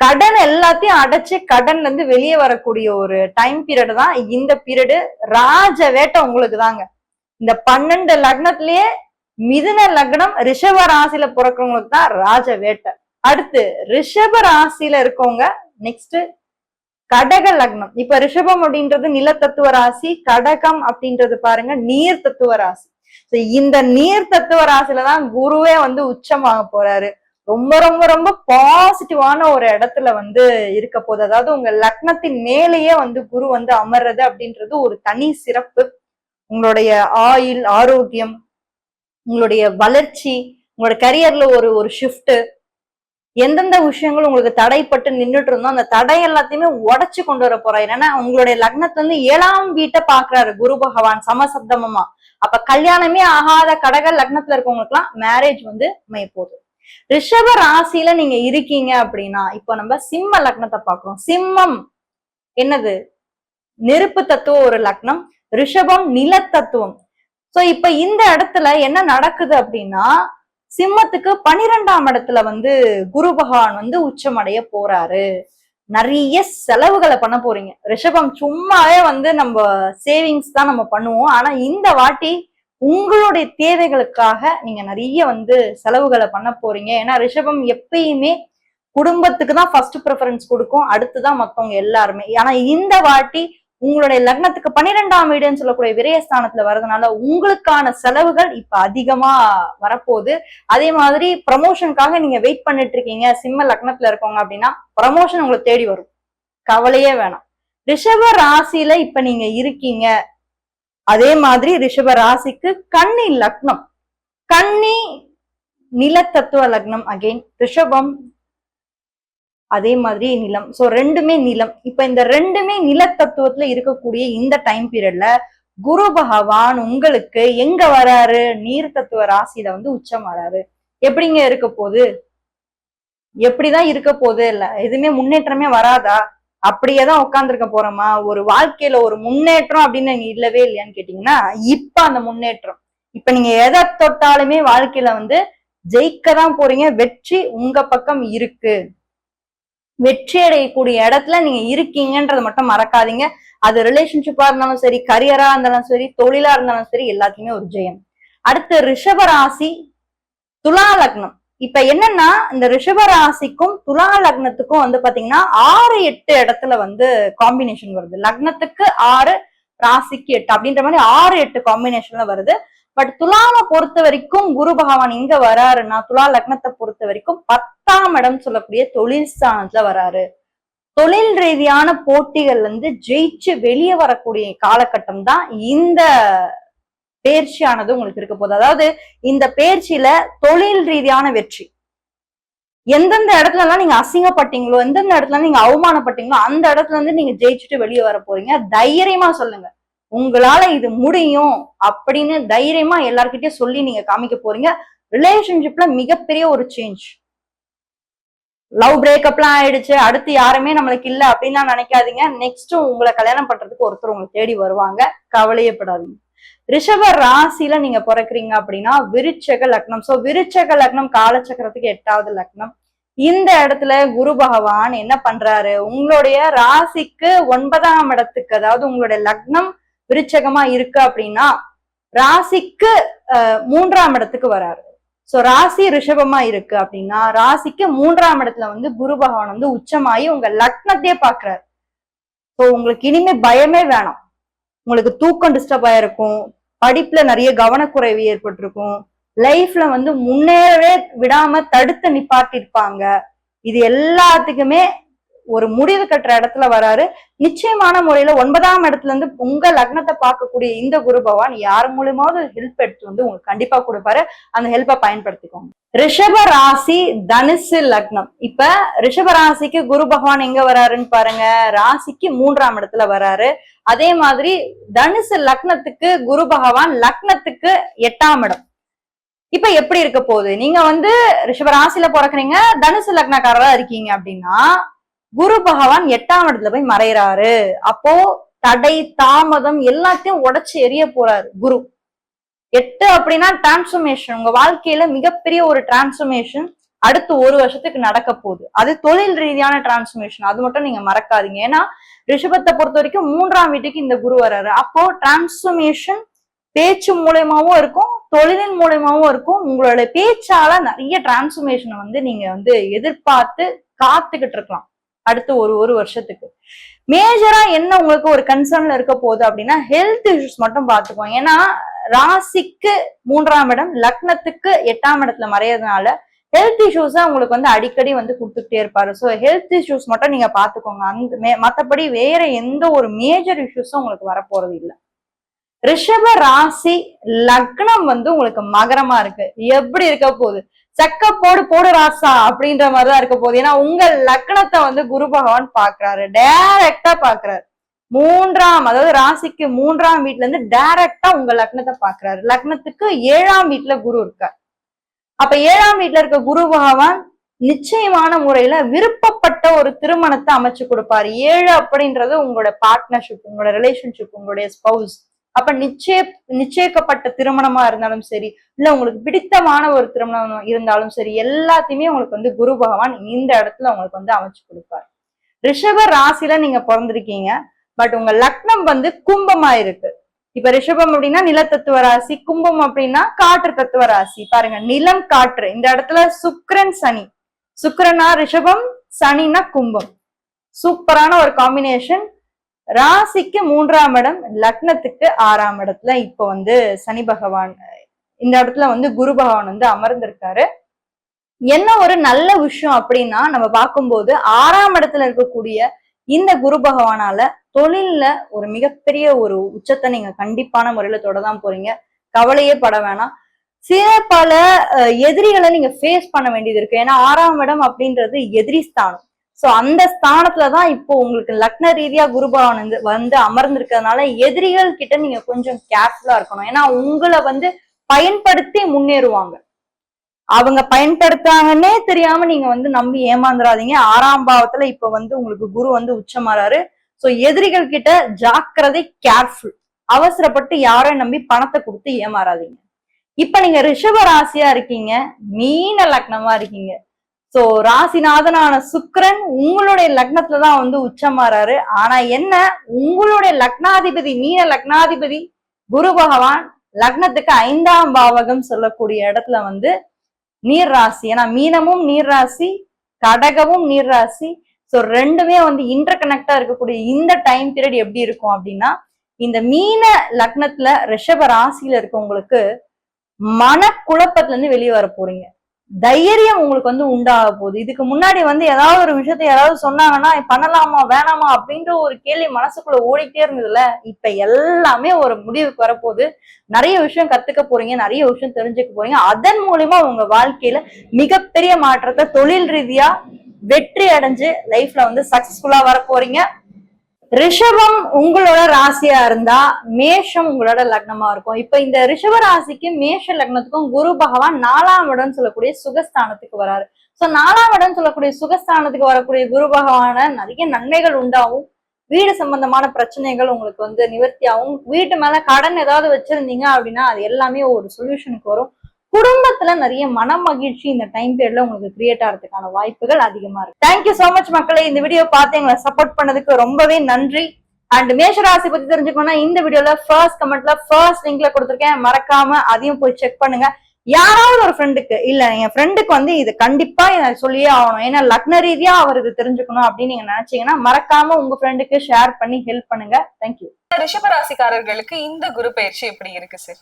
கடன் எல்லாத்தையும் அடைச்சு கடன்ல இருந்து வெளியே வரக்கூடிய ஒரு டைம் பீரியட் தான் இந்த பீரியடு. ராஜ வேட்டை உங்களுக்கு தாங்க. இந்த 12 லக்னத்திலேயே மிதுன லக்னம் ரிஷப ராசியில பிறக்கிறவங்களுக்கு தான் ராஜ வேட்டை. அடுத்து ரிஷப ராசியில இருக்கவங்க நெக்ஸ்ட் கடக லக்னம். இப்ப ரிஷபம் அப்படின்றது நிலத்தத்துவ ராசி, கடகம் அப்படின்றது பாருங்க நீர் தத்துவ ராசி. இந்த நீர் தத்துவ ராசியில தான் குருவே வந்து உச்சமாக போறாரு. ரொம்ப ரொம்ப ரொம்ப பாசிட்டிவான ஒரு இடத்துல வந்து இருக்க போகுது. அதாவது உங்க லக்னத்தின் மேலேயே வந்து குரு வந்து அமர்றது அப்படின்றது ஒரு தனி சிறப்பு. உங்களுடைய ஆயுள், ஆரோக்கியம், உங்களுடைய வளர்ச்சி, உங்களோட கரியர்ல ஒரு ஷிஃப்ட், எந்தெந்த விஷயங்கள் உங்களுக்கு தடைப்பட்டு நின்றுட்டு இருந்தோம் அந்த தடை எல்லாத்தையுமே உடைச்சு கொண்டு வர போறாரு. ஏன்னா உங்களுடைய லக்னத்துல இருந்து 7ஆம் வீட்டை பாக்குறாரு குரு பகவான் சமசப்தமமா. அப்ப கல்யாணமே ஆகாத கடக லக்னத்துல இருக்கவங்களுக்கு எல்லாம் மேரேஜ் வந்து அமைய போகுது. ரிஷப ராசியில நீங்க இருக்கீங்க அப்படின்னா இப்ப நம்ம சிம்ம லக்னத்தை பாக்குறோம். சிம்மம் என்னது? நெருப்பு தத்துவம் ஒரு லக்னம். ரிஷபம் நிலத்தத்துவம். சோ இப்ப இந்த இடத்துல என்ன நடக்குது அப்படின்னா, சிம்மத்துக்கு 12ஆம் இடத்துல வந்து குரு பகவான் வந்து உச்சமடைய போறாரு. நிறைய செலவுகளை பண்ண போறீங்க. ரிஷபம் சும்மாவே வந்து நம்ம சேவிங்ஸ் தான் நம்ம பண்ணுவோம். ஆனா இந்த வாட்டி உங்களுடைய தேவைகளுக்காக நீங்க நிறைய வந்து செலவுகளை பண்ண போறீங்க. ஏன்னா ரிஷபம் எப்பயுமே குடும்பத்துக்கு தான் ஃபர்ஸ்ட் ப்ரிஃபரன்ஸ் கொடுக்கும், அடுத்துதான் மத்தவங்க எல்லாருமே. ஆனா இந்த வாட்டி உங்களுடைய லக்னத்துக்கு 12ஆம் வீடுன்னு சொல்லக்கூடிய விரயஸ்தானத்துல வர்றதுனால உங்களுக்கான செலவுகள் இப்ப அதிகமா வரப்போகுது. அதே மாதிரி ப்ரமோஷனுக்காக நீங்க வெயிட் பண்ணிட்டு இருக்கீங்க சிம்ம லக்னத்துல இருக்கவங்க அப்படின்னா ப்ரமோஷன் உங்களுக்கு தேடி வரும், கவலையே வேணாம். ரிஷப ராசியில இப்ப நீங்க இருக்கீங்க. அதே மாதிரி ரிஷப ராசிக்கு கன்னி லக்னம். கன்னி நிலத்தத்துவ லக்னம். அகைன் ரிஷபம் அதே மாதிரி நிலம். சோ ரெண்டுமே நிலம். இப்ப இந்த ரெண்டுமே நிலத்தத்துவத்துல இருக்கக்கூடிய இந்த டைம் பீரியட்ல குரு பகவான் உங்களுக்கு எங்க வராரு? நீர் தத்துவ ராசியில வந்து உச்சம் வராரு. எப்படிங்க இருக்க போகுது? எப்படிதான் இருக்க போகுது? இல்ல எதுவுமே முன்னேற்றமே வராதா? அப்படியேதான் உட்கார்ந்துருக்க போறோமா? ஒரு வாழ்க்கையில ஒரு முன்னேற்றம் அப்படின்னு நீங்க இல்லவே இல்லையான்னு கேட்டீங்கன்னா இப்ப அந்த முன்னேற்றம், இப்ப நீங்க எதை தொட்டாலுமே வாழ்க்கையில வந்து ஜெயிக்கதான் போறீங்க. வெற்றி உங்க பக்கம் இருக்கு. வெற்றி அடையக்கூடிய இடத்துல நீங்க இருக்கீங்கன்றத மட்டும் மறக்காதீங்க. அது ரிலேஷன்ஷிப்பா இருந்தாலும் சரி, கரியரா இருந்தாலும் சரி, தொழிலா இருந்தாலும் சரி, எல்லாத்தையுமே ஒரு ஜெயம். அடுத்து ரிஷப ராசி துலா லக்னம். இப்ப என்னன்னா இந்த ரிஷப ராசிக்கும் துலா லக்னத்துக்கும் வந்து பாத்தீங்கன்னா 6-8 இடத்துல வந்து காம்பினேஷன் வருது. லக்னத்துக்கு 6, ராசிக்கு 8 அப்படின்ற மாதிரி 6-8 காம்பினேஷன்ல வருது. பட் துலாவை பொறுத்த வரைக்கும் குரு பகவான் எங்க வராருன்னா, துலா லக்னத்தை பொறுத்த வரைக்கும் 10ஆம் இடம் சொல்லக்கூடிய தொழில் ஸ்தானத்துல வராரு. தொழில் ரீதியான போட்டிகள் ஜெயிச்சு வெளியே வரக்கூடிய காலகட்டம் தான் இந்த பயிற்சியானது உங்களுக்கு இருக்க போகுது. அதாவது இந்த பயிற்சியில தொழில் ரீதியான வெற்றி, எந்தெந்த இடத்துல எல்லாம் நீங்க அசிங்கப்பட்டீங்களோ, எந்தெந்த இடத்துல நீங்க அவமானப்பட்டீங்களோ, அந்த இடத்துல நீங்க ஜெயிச்சுட்டு வெளியே வர போறீங்க. தைரியமா சொல்லுங்க, உங்களால இது முடியும் அப்படின்னு தைரியமா எல்லார்கிட்டயும் சொல்லி நீங்க காமிக்க போறீங்க. ரிலேஷன்ஷிப்ல மிகப்பெரிய ஒரு சேஞ்ச். லவ் பிரேக்கப்லாம் ஆயிடுச்சு, அடுத்து யாருமே நம்மளுக்கு இல்ல அப்படின்லாம் நினைக்காதீங்க. நெக்ஸ்ட் உங்களை கல்யாணம் பண்றதுக்கு ஒருத்தர் உங்களை தேடி வருவாங்க, கவலையப்படாதீங்க. ரிஷப ராசியில நீங்க பிறக்கிறீங்க அப்படின்னா விருச்சக லக்னம். சோ விருச்சக லக்னம் காலச்சக்கரத்துக்கு 8வது லக்னம். இந்த இடத்துல குரு பகவான் என்ன பண்றாரு, உங்களுடைய ராசிக்கு 9ஆம் இடத்துக்கு, அதாவது உங்களுடைய லக்னம் விருச்சகமா இருக்கு அப்படின்னா ராசிக்கு 3ஆம் இடத்துக்கு வராரு. சோ ராசி ரிஷபமா இருக்கு அப்படின்னா ராசிக்கு 3ஆம் இடத்துல குரு பகவான் உச்சமாயி உங்க லக்னத்தையே பாக்குறாரு. சோ உங்களுக்கு இனிமே பயமே வேணாம். உங்களுக்கு தூக்கம் டிஸ்டர்ப் ஆயிருக்கும், படிப்புல நிறைய கவனக்குறைவு ஏற்பட்டிருக்கும், லைஃப்ல முன்னேறவே விடாம தடுத்து நிப்பாட்டிருப்பாங்க. இது எல்லாத்துக்குமே ஒரு முடிவு கட்டுற இடத்துல வராரு. நிச்சயமான முறையில 9ஆம் இடத்துல உங்க லக்னத்தை பார்க்கக்கூடிய இந்த குரு பகவான் யார் மூலியமாவது ஹெல்ப் எடுத்து உங்களுக்கு கண்டிப்பா கொடுப்பாரு. அந்த ஹெல்ப்பை பயன்படுத்திக்கோங்க. ரிஷப ராசி தனுசு லக்னம். இப்ப ரிஷப ராசிக்கு குரு பகவான் எங்க வராருன்னு பாருங்க, ராசிக்கு 3ஆம் இடத்துல வராரு. அதே மாதிரி தனுசு லக்னத்துக்கு குரு பகவான் லக்னத்துக்கு 8ஆம் இடம். இப்ப எப்படி இருக்க போகுது, நீங்க ரிஷப ராசியில பிறக்குறீங்க, தனுசு லக்னக்காரரா இருக்கீங்க அப்படின்னா குரு பகவான் 8ஆம் இடத்துல போய் மறைகிறாரு. அப்போ தடை தாமதம் எல்லாத்தையும் உடைச்சு எரிய போறாரு குரு. 8 அப்படின்னா டிரான்ஸ்பர்மேஷன், உங்க வாழ்க்கையில மிகப்பெரிய ஒரு டிரான்ஸ்பர்மேஷன் அடுத்து 1 வருஷத்துக்கு நடக்க போகுது. அது தொழில் ரீதியான டிரான்ஸ்பர்மேஷன், அது மட்டும் நீங்க மறக்காதீங்க. ஏன்னா ரிஷபத்தை பொறுத்த வரைக்கும் 3ஆம் வீட்டுக்கு இந்த குரு வர்றாரு. அப்போ டிரான்ஸ்பர்மேஷன் பேச்சு மூலயமாவும் இருக்கும், தொழிலின் மூலயமாவும் இருக்கும். உங்களோட பேச்சால நிறைய டிரான்ஸ்பர்மேஷனை நீங்க எதிர்பார்த்து காத்துக்கிட்டு இருக்கலாம் அடுத்து ஒரு வருஷத்துக்கு. மேஜரா என்ன உங்களுக்கு ஒரு கன்சர்ன்ல இருக்க போகுது அப்படின்னா ஹெல்த் இஷ்யூஸ் மட்டும் பாத்துக்கோங்க. ஏன்னா ராசிக்கு 3ஆம் இடம் லக்னத்துக்கு 8ஆம் இடத்துல மறையறதுனால ஹெல்த் இஷ்யூஸா உங்களுக்கு அடிக்கடி கொடுத்துக்கிட்டே இருப்பாரு. ஸோ ஹெல்த் இஷ்யூஸ் மட்டும் நீங்க பாத்துக்கோங்க. மத்தபடி வேற எந்த ஒரு மேஜர் இஷ்யூஸும் உங்களுக்கு வரப்போறது இல்லை. ரிஷப ராசி லக்னம் உங்களுக்கு மகரமா இருக்கு. எப்படி இருக்க போகுது, சக்க போடு போடு ராசா அப்படின்ற மாதிரிதான் இருக்க போகுது. ஏன்னா உங்க லக்னத்தை குரு பகவான் பாக்குறாரு, டைரக்டா பாக்குறாரு. 3ஆம், அதாவது ராசிக்கு 3ஆம் வீட்டுல இருந்து டைரக்டா உங்க லக்னத்தை பாக்குறாரு. லக்னத்துக்கு 7ஆம் வீட்டுல குரு இருக்கார். அப்ப 7ஆம் வீட்டுல இருக்க குரு பகவான் நிச்சயமான முறையில விருப்பப்பட்ட ஒரு திருமணத்தை அமைச்சு கொடுப்பாரு. 7 அப்படின்றது உங்களோட பார்ட்னர்ஷிப், உங்களோட ரிலேஷன்ஷிப், உங்களுடைய ஸ்பௌஸ். அப்ப நிச்சயிக்கப்பட்ட திருமணமா இருந்தாலும் சரி, இல்ல உங்களுக்கு பிடித்தமான ஒரு திருமணம் இருந்தாலும் சரி, எல்லாத்தையுமே உங்களுக்கு குரு பகவான் இந்த இடத்துல உங்களுக்கு அமைச்சு கொடுப்பாரு. ரிஷப ராசியில நீங்க பிறந்திருக்கீங்க, பட் உங்க லக்னம் கும்பமா இருக்கு. இப்ப ரிஷபம் அப்படின்னா நிலத்தத்துவ ராசி, கும்பம் அப்படின்னா காற்று தத்துவ ராசி. பாருங்க, நிலம் காற்று. இந்த இடத்துல சுக்கிரன் சனி, சுக்கிரனா ரிஷபம், சனினா கும்பம். சூப்பரான ஒரு காம்பினேஷன். ராசிக்கு 3ஆம் இடம், லக்னத்துக்கு 6ஆம் இடத்துல இப்ப சனி பகவான் இந்த இடத்துல குரு பகவான் அமர்ந்திருக்காரு. என்ன ஒரு நல்ல விஷயம் அப்படின்னா நம்ம பார்க்கும்போது 6ஆம் இடத்துல இருக்கக்கூடிய இந்த குரு பகவானால தொழில்ல ஒரு மிகப்பெரிய ஒரு உச்சத்தை நீங்க கண்டிப்பான முறையில தொடதான் போறீங்க. கவலையே பட வேணாம். சில பல எதிரிகளை நீங்க ஃபேஸ் பண்ண வேண்டியது இருக்கு. ஏன்னா 6ஆம் இடம் அப்படின்றது எதிரி ஸ்தானம். சோ அந்த ஸ்தானத்துலதான் இப்போ உங்களுக்கு லக்ன ரீதியா குரு பகவான் அமர்ந்திருக்கிறதுனால எதிரிகள் கிட்ட நீங்க கொஞ்சம் கேர்ஃபுல்லா இருக்கணும். ஏன்னா உங்களை பயன்படுத்தி முன்னேறுவாங்க. அவங்க பயன்படுத்தாங்கன்னே தெரியாம நீங்க நம்பி ஏமாந்துடாதீங்க. 6ஆம் பாவத்துல இப்ப உங்களுக்கு குரு உச்சமாறாரு. சோ எதிரிகள் கிட்ட ஜாக்கிரதை, கேர்ஃபுல். அவசரப்பட்டு யாரையும் நம்பி பணத்தை கொடுத்து ஏமாறாதீங்க. இப்ப நீங்க ரிஷப ராசியா இருக்கீங்க, மீன லக்னமா இருக்கீங்க. சோ ராசிநாதனான சுக்கிரன் உங்களுடைய லக்னத்துலதான் உச்சமாறாரு. ஆனா என்ன, உங்களுடைய லக்னாதிபதி, மீன லக்னாதிபதி குரு பகவான் லக்னத்துக்கு 5ஆம் பாவகம் சொல்லக்கூடிய இடத்துல நீர் ராசி. ஏன்னா மீனமும் நீர் ராசி, கடகமும் நீர் ராசி. சோ ரெண்டுமே இன்டர் கனெக்டா இருக்கக்கூடிய இந்த டைம் பீரியட் எப்படி இருக்கும் அப்படின்னா, இந்த மீன லக்னத்துல ரிஷப ராசியில இருக்கவங்களுக்கு மனக்குழப்பத்துல இருந்து வெளியே வர போறீங்க. தைரியம் உங்களுக்கு வந்து உண்டாக போகுது. இதுக்கு முன்னாடி வந்து ஏதாவது ஒரு விஷயத்த யாராவது சொன்னாங்கன்னா பண்ணலாமா வேணாமா அப்படின்ற ஒரு கேள்வி மனசுக்குள்ள ஓடிட்டே இருந்ததுல, இப்ப எல்லாமே ஒரு முடிவுக்கு வரப்போகுது. நிறைய விஷயம் கத்துக்க போறீங்க, நிறைய விஷயம் தெரிஞ்சுக்க போறீங்க. அதன் மூலியமா உங்க வாழ்க்கையில மிகப்பெரிய மாற்றத்தை தொழில் ரீதியா வெற்றி அடைஞ்சு லைஃப்ல வந்து சக்சஸ்ஃபுல்லா வர போறீங்க. ரிஷபம் உங்களோட ராசியா இருந்தா மேஷம் உங்களோட லக்னமா இருக்கும். இப்ப இந்த ரிஷப ராசிக்கு மேஷ லக்னத்துக்கும் குரு பகவான் 4ஆம் இடம் சொல்லக்கூடிய சுகஸ்தானத்துக்கு வராரு. சோ 4ஆம் இடம் சொல்லக்கூடிய சுகஸ்தானத்துக்கு வரக்கூடிய குரு பகவான நிறைய நன்மைகள் உண்டாகும். வீடு சம்பந்தமான பிரச்சனைகள் உங்களுக்கு வந்து நிவர்த்தியாகும். வீட்டு மேல கடன் ஏதாவது வச்சிருந்தீங்க அப்படின்னா அது எல்லாமே ஒரு சொல்யூஷனுக்கு வரும். குடும்பத்துல நிறைய மன மகிழ்ச்சி இந்த டைம் பீரியட்ல உங்களுக்கு கிரியேட் ஆகிறதுக்கான வாய்ப்புகள் அதிகமா இருக்கு. தேங்க்யூ சோ மச் மக்களே, இந்த வீடியோ பார்த்து எங்களை சப்போர்ட் பண்ணதுக்கு ரொம்பவே நன்றி. அண்ட் மேஷராசி பத்தி தெரிஞ்சுக்கணும்னா இந்த வீடியோல ஃபர்ஸ்ட் கமெண்ட்ல ஃபர்ஸ்ட் லிங்க்ல கொடுத்துருக்கேன், மறக்காம அதையும் போய் செக் பண்ணுங்க. யாராவது ஒரு ஃப்ரெண்டுக்கு இல்ல என் ஃப்ரெண்டுக்கு வந்து இது கண்டிப்பா எனக்கு சொல்லியே ஆகணும், ஏன்னா லக்ன ரீதியா அவர் இது தெரிஞ்சுக்கணும் அப்படின்னு நீங்க நினைச்சீங்கன்னா மறக்காம உங்க ஃப்ரெண்டுக்கு ஷேர் பண்ணி ஹெல்ப் பண்ணுங்க. தேங்க்யூ. ரிஷபராசிக்காரர்களுக்கு இந்த குரு பயிற்சி எப்படி இருக்கு சார்?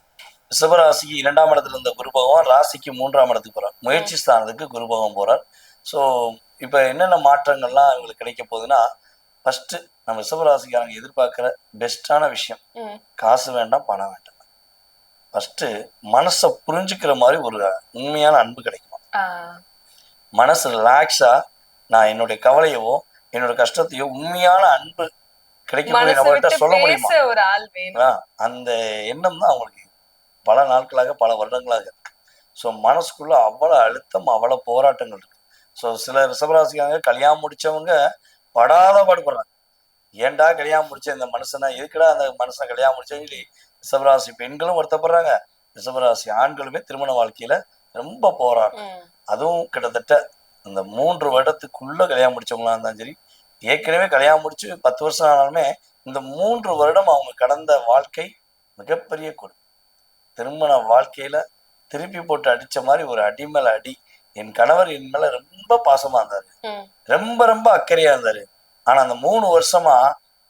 ரிஷபராசிக்கு 2ஆம் இடத்துல இருந்த குரு பகவான் ராசிக்கு 3ஆம் இடத்துக்கு போறார். முயற்சி ஸ்தானத்துக்கு குரு பகவான் போறார். ஸோ இப்போ என்னென்ன மாற்றங்கள்லாம் இவங்களுக்கு கிடைக்க போகுதுன்னா, ஃபர்ஸ்ட் நம்ம ரிஷபராசிக்காரங்க எதிர்பார்க்கிற பெஸ்டான விஷயம், காசு வேண்டாம் பணம் வேண்டாம், ஃபர்ஸ்ட் மனசை புரிஞ்சுக்கிற மாதிரி ஒரு உண்மையான அன்பு கிடைக்குமா. மனசு ரிலாக்ஸா நான் என்னுடைய கவலையவோ என்னோட கஷ்டத்தையோ உண்மையான அன்பு கிடைக்கக்கூடிய நம்மள்கிட்ட சொல்ல முடியுமா? அந்த எண்ணம் தான் அவங்களுக்கு பல நாட்களாக பல வருடங்களாக இருக்கு. ஸோ மனசுக்குள்ள அவ்வளோ அழுத்தம் அவ்வளோ போராட்டங்கள் இருக்கு. ஸோ சில ரிஷபராசிக்காரங்க கல்யாணம் முடிச்சவங்க படாத பாடுபடுறாங்க. ஏன்டா கல்யாணம் முடிச்ச இந்த மனுஷனா, எதுக்குடா அந்த மனுஷன் கல்யாணம் முடிச்சேன்னு சொல்லி ரிஷபராசி பெண்களும் வருத்தப்படுறாங்க, ரிஷபராசி ஆண்களுமே திருமண வாழ்க்கையில ரொம்ப போராட்டம். அதுவும் கிட்டத்தட்ட இந்த 3 வருடத்துக்குள்ள கல்யாணம் முடிச்சவங்களா இருந்தாலும் சரி, ஏற்கனவே கல்யாணம் முடிச்சு 10 வருஷம் ஆனாலுமே இந்த 3 வருடம் அவங்க கடந்த வாழ்க்கை மிகப்பெரிய கொடுமை. திருமண வாழ்க்கையில திருப்பி போட்டு அடிச்ச மாதிரி ஒரு அடி மேல அடி. என் கணவர் என் மேல ரொம்ப பாசமா இருந்தாரு, ரொம்ப ரொம்ப அக்கறையா இருந்தாரு. ஆனா அந்த 3 வருஷமா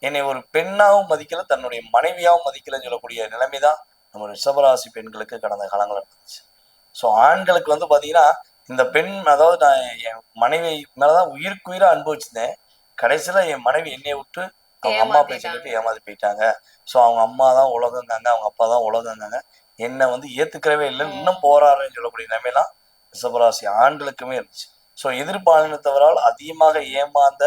என்னை ஒரு பெண்ணாவும் மதிக்கல, தன்னுடைய மனைவியாவும் மதிக்கலன்னு சொல்லக்கூடிய நிலைமைதான் நம்ம ரிஷபராசி பெண்களுக்கு கடந்த காலங்கள் இருந்துச்சு. ஸோ ஆண்களுக்கு வந்து பாத்தீங்கன்னா இந்த பெண், அதாவது நான் என் மனைவி மேலதான் உயிருக்குயிரா அனுபவிச்சிருந்தேன். கடைசியில என் மனைவி என்னைய விட்டு அவங்க அம்மா பேச்சை கேட்டு ஏமாத்தி போயிட்டாங்க. ஸோ அவங்க அம்மா தான் உலகங்காங்க, அவங்க அப்பா தான் உலகங்காங்க, என்னை வந்து ஏத்துக்கிறவே இல்லை, இன்னும் போராடுறேன்னு சொல்லக்கூடிய நிலைமையெல்லாம் ரிஷபராசி ஆண்களுக்குமே இருந்துச்சு. ஸோ எதிர்பாலினத்தவரால் அதிகமாக ஏமாந்த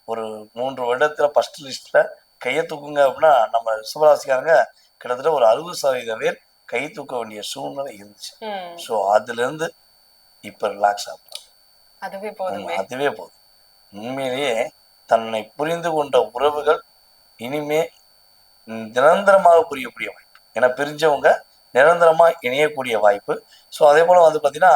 ஒரு 3 வருடத்துல ஃபர்ஸ்ட் லிஸ்ட்ல கையை தூக்குங்க அப்படின்னா நம்ம ரிஷபராசிக்காரங்க கிட்டத்தட்ட ஒரு 60% பேர் கை தூக்க வேண்டிய சூழ்நிலை இருந்துச்சு. ஸோ அதுல இருந்து இப்ப ரிலாக்ஸ் ஆகும், அதுவே போதும். உண்மையிலேயே தன்னை புரிந்து கொண்ட உறவுகள் இனிமே நிரந்தரமாக புரியக்கூடிய வாய்ப்பு, ஏன்னா பிரிஞ்சவங்க நிரந்தரமா இணையக்கூடிய வாய்ப்பு. ஸோ அதே போல வந்து பாத்தீங்கன்னா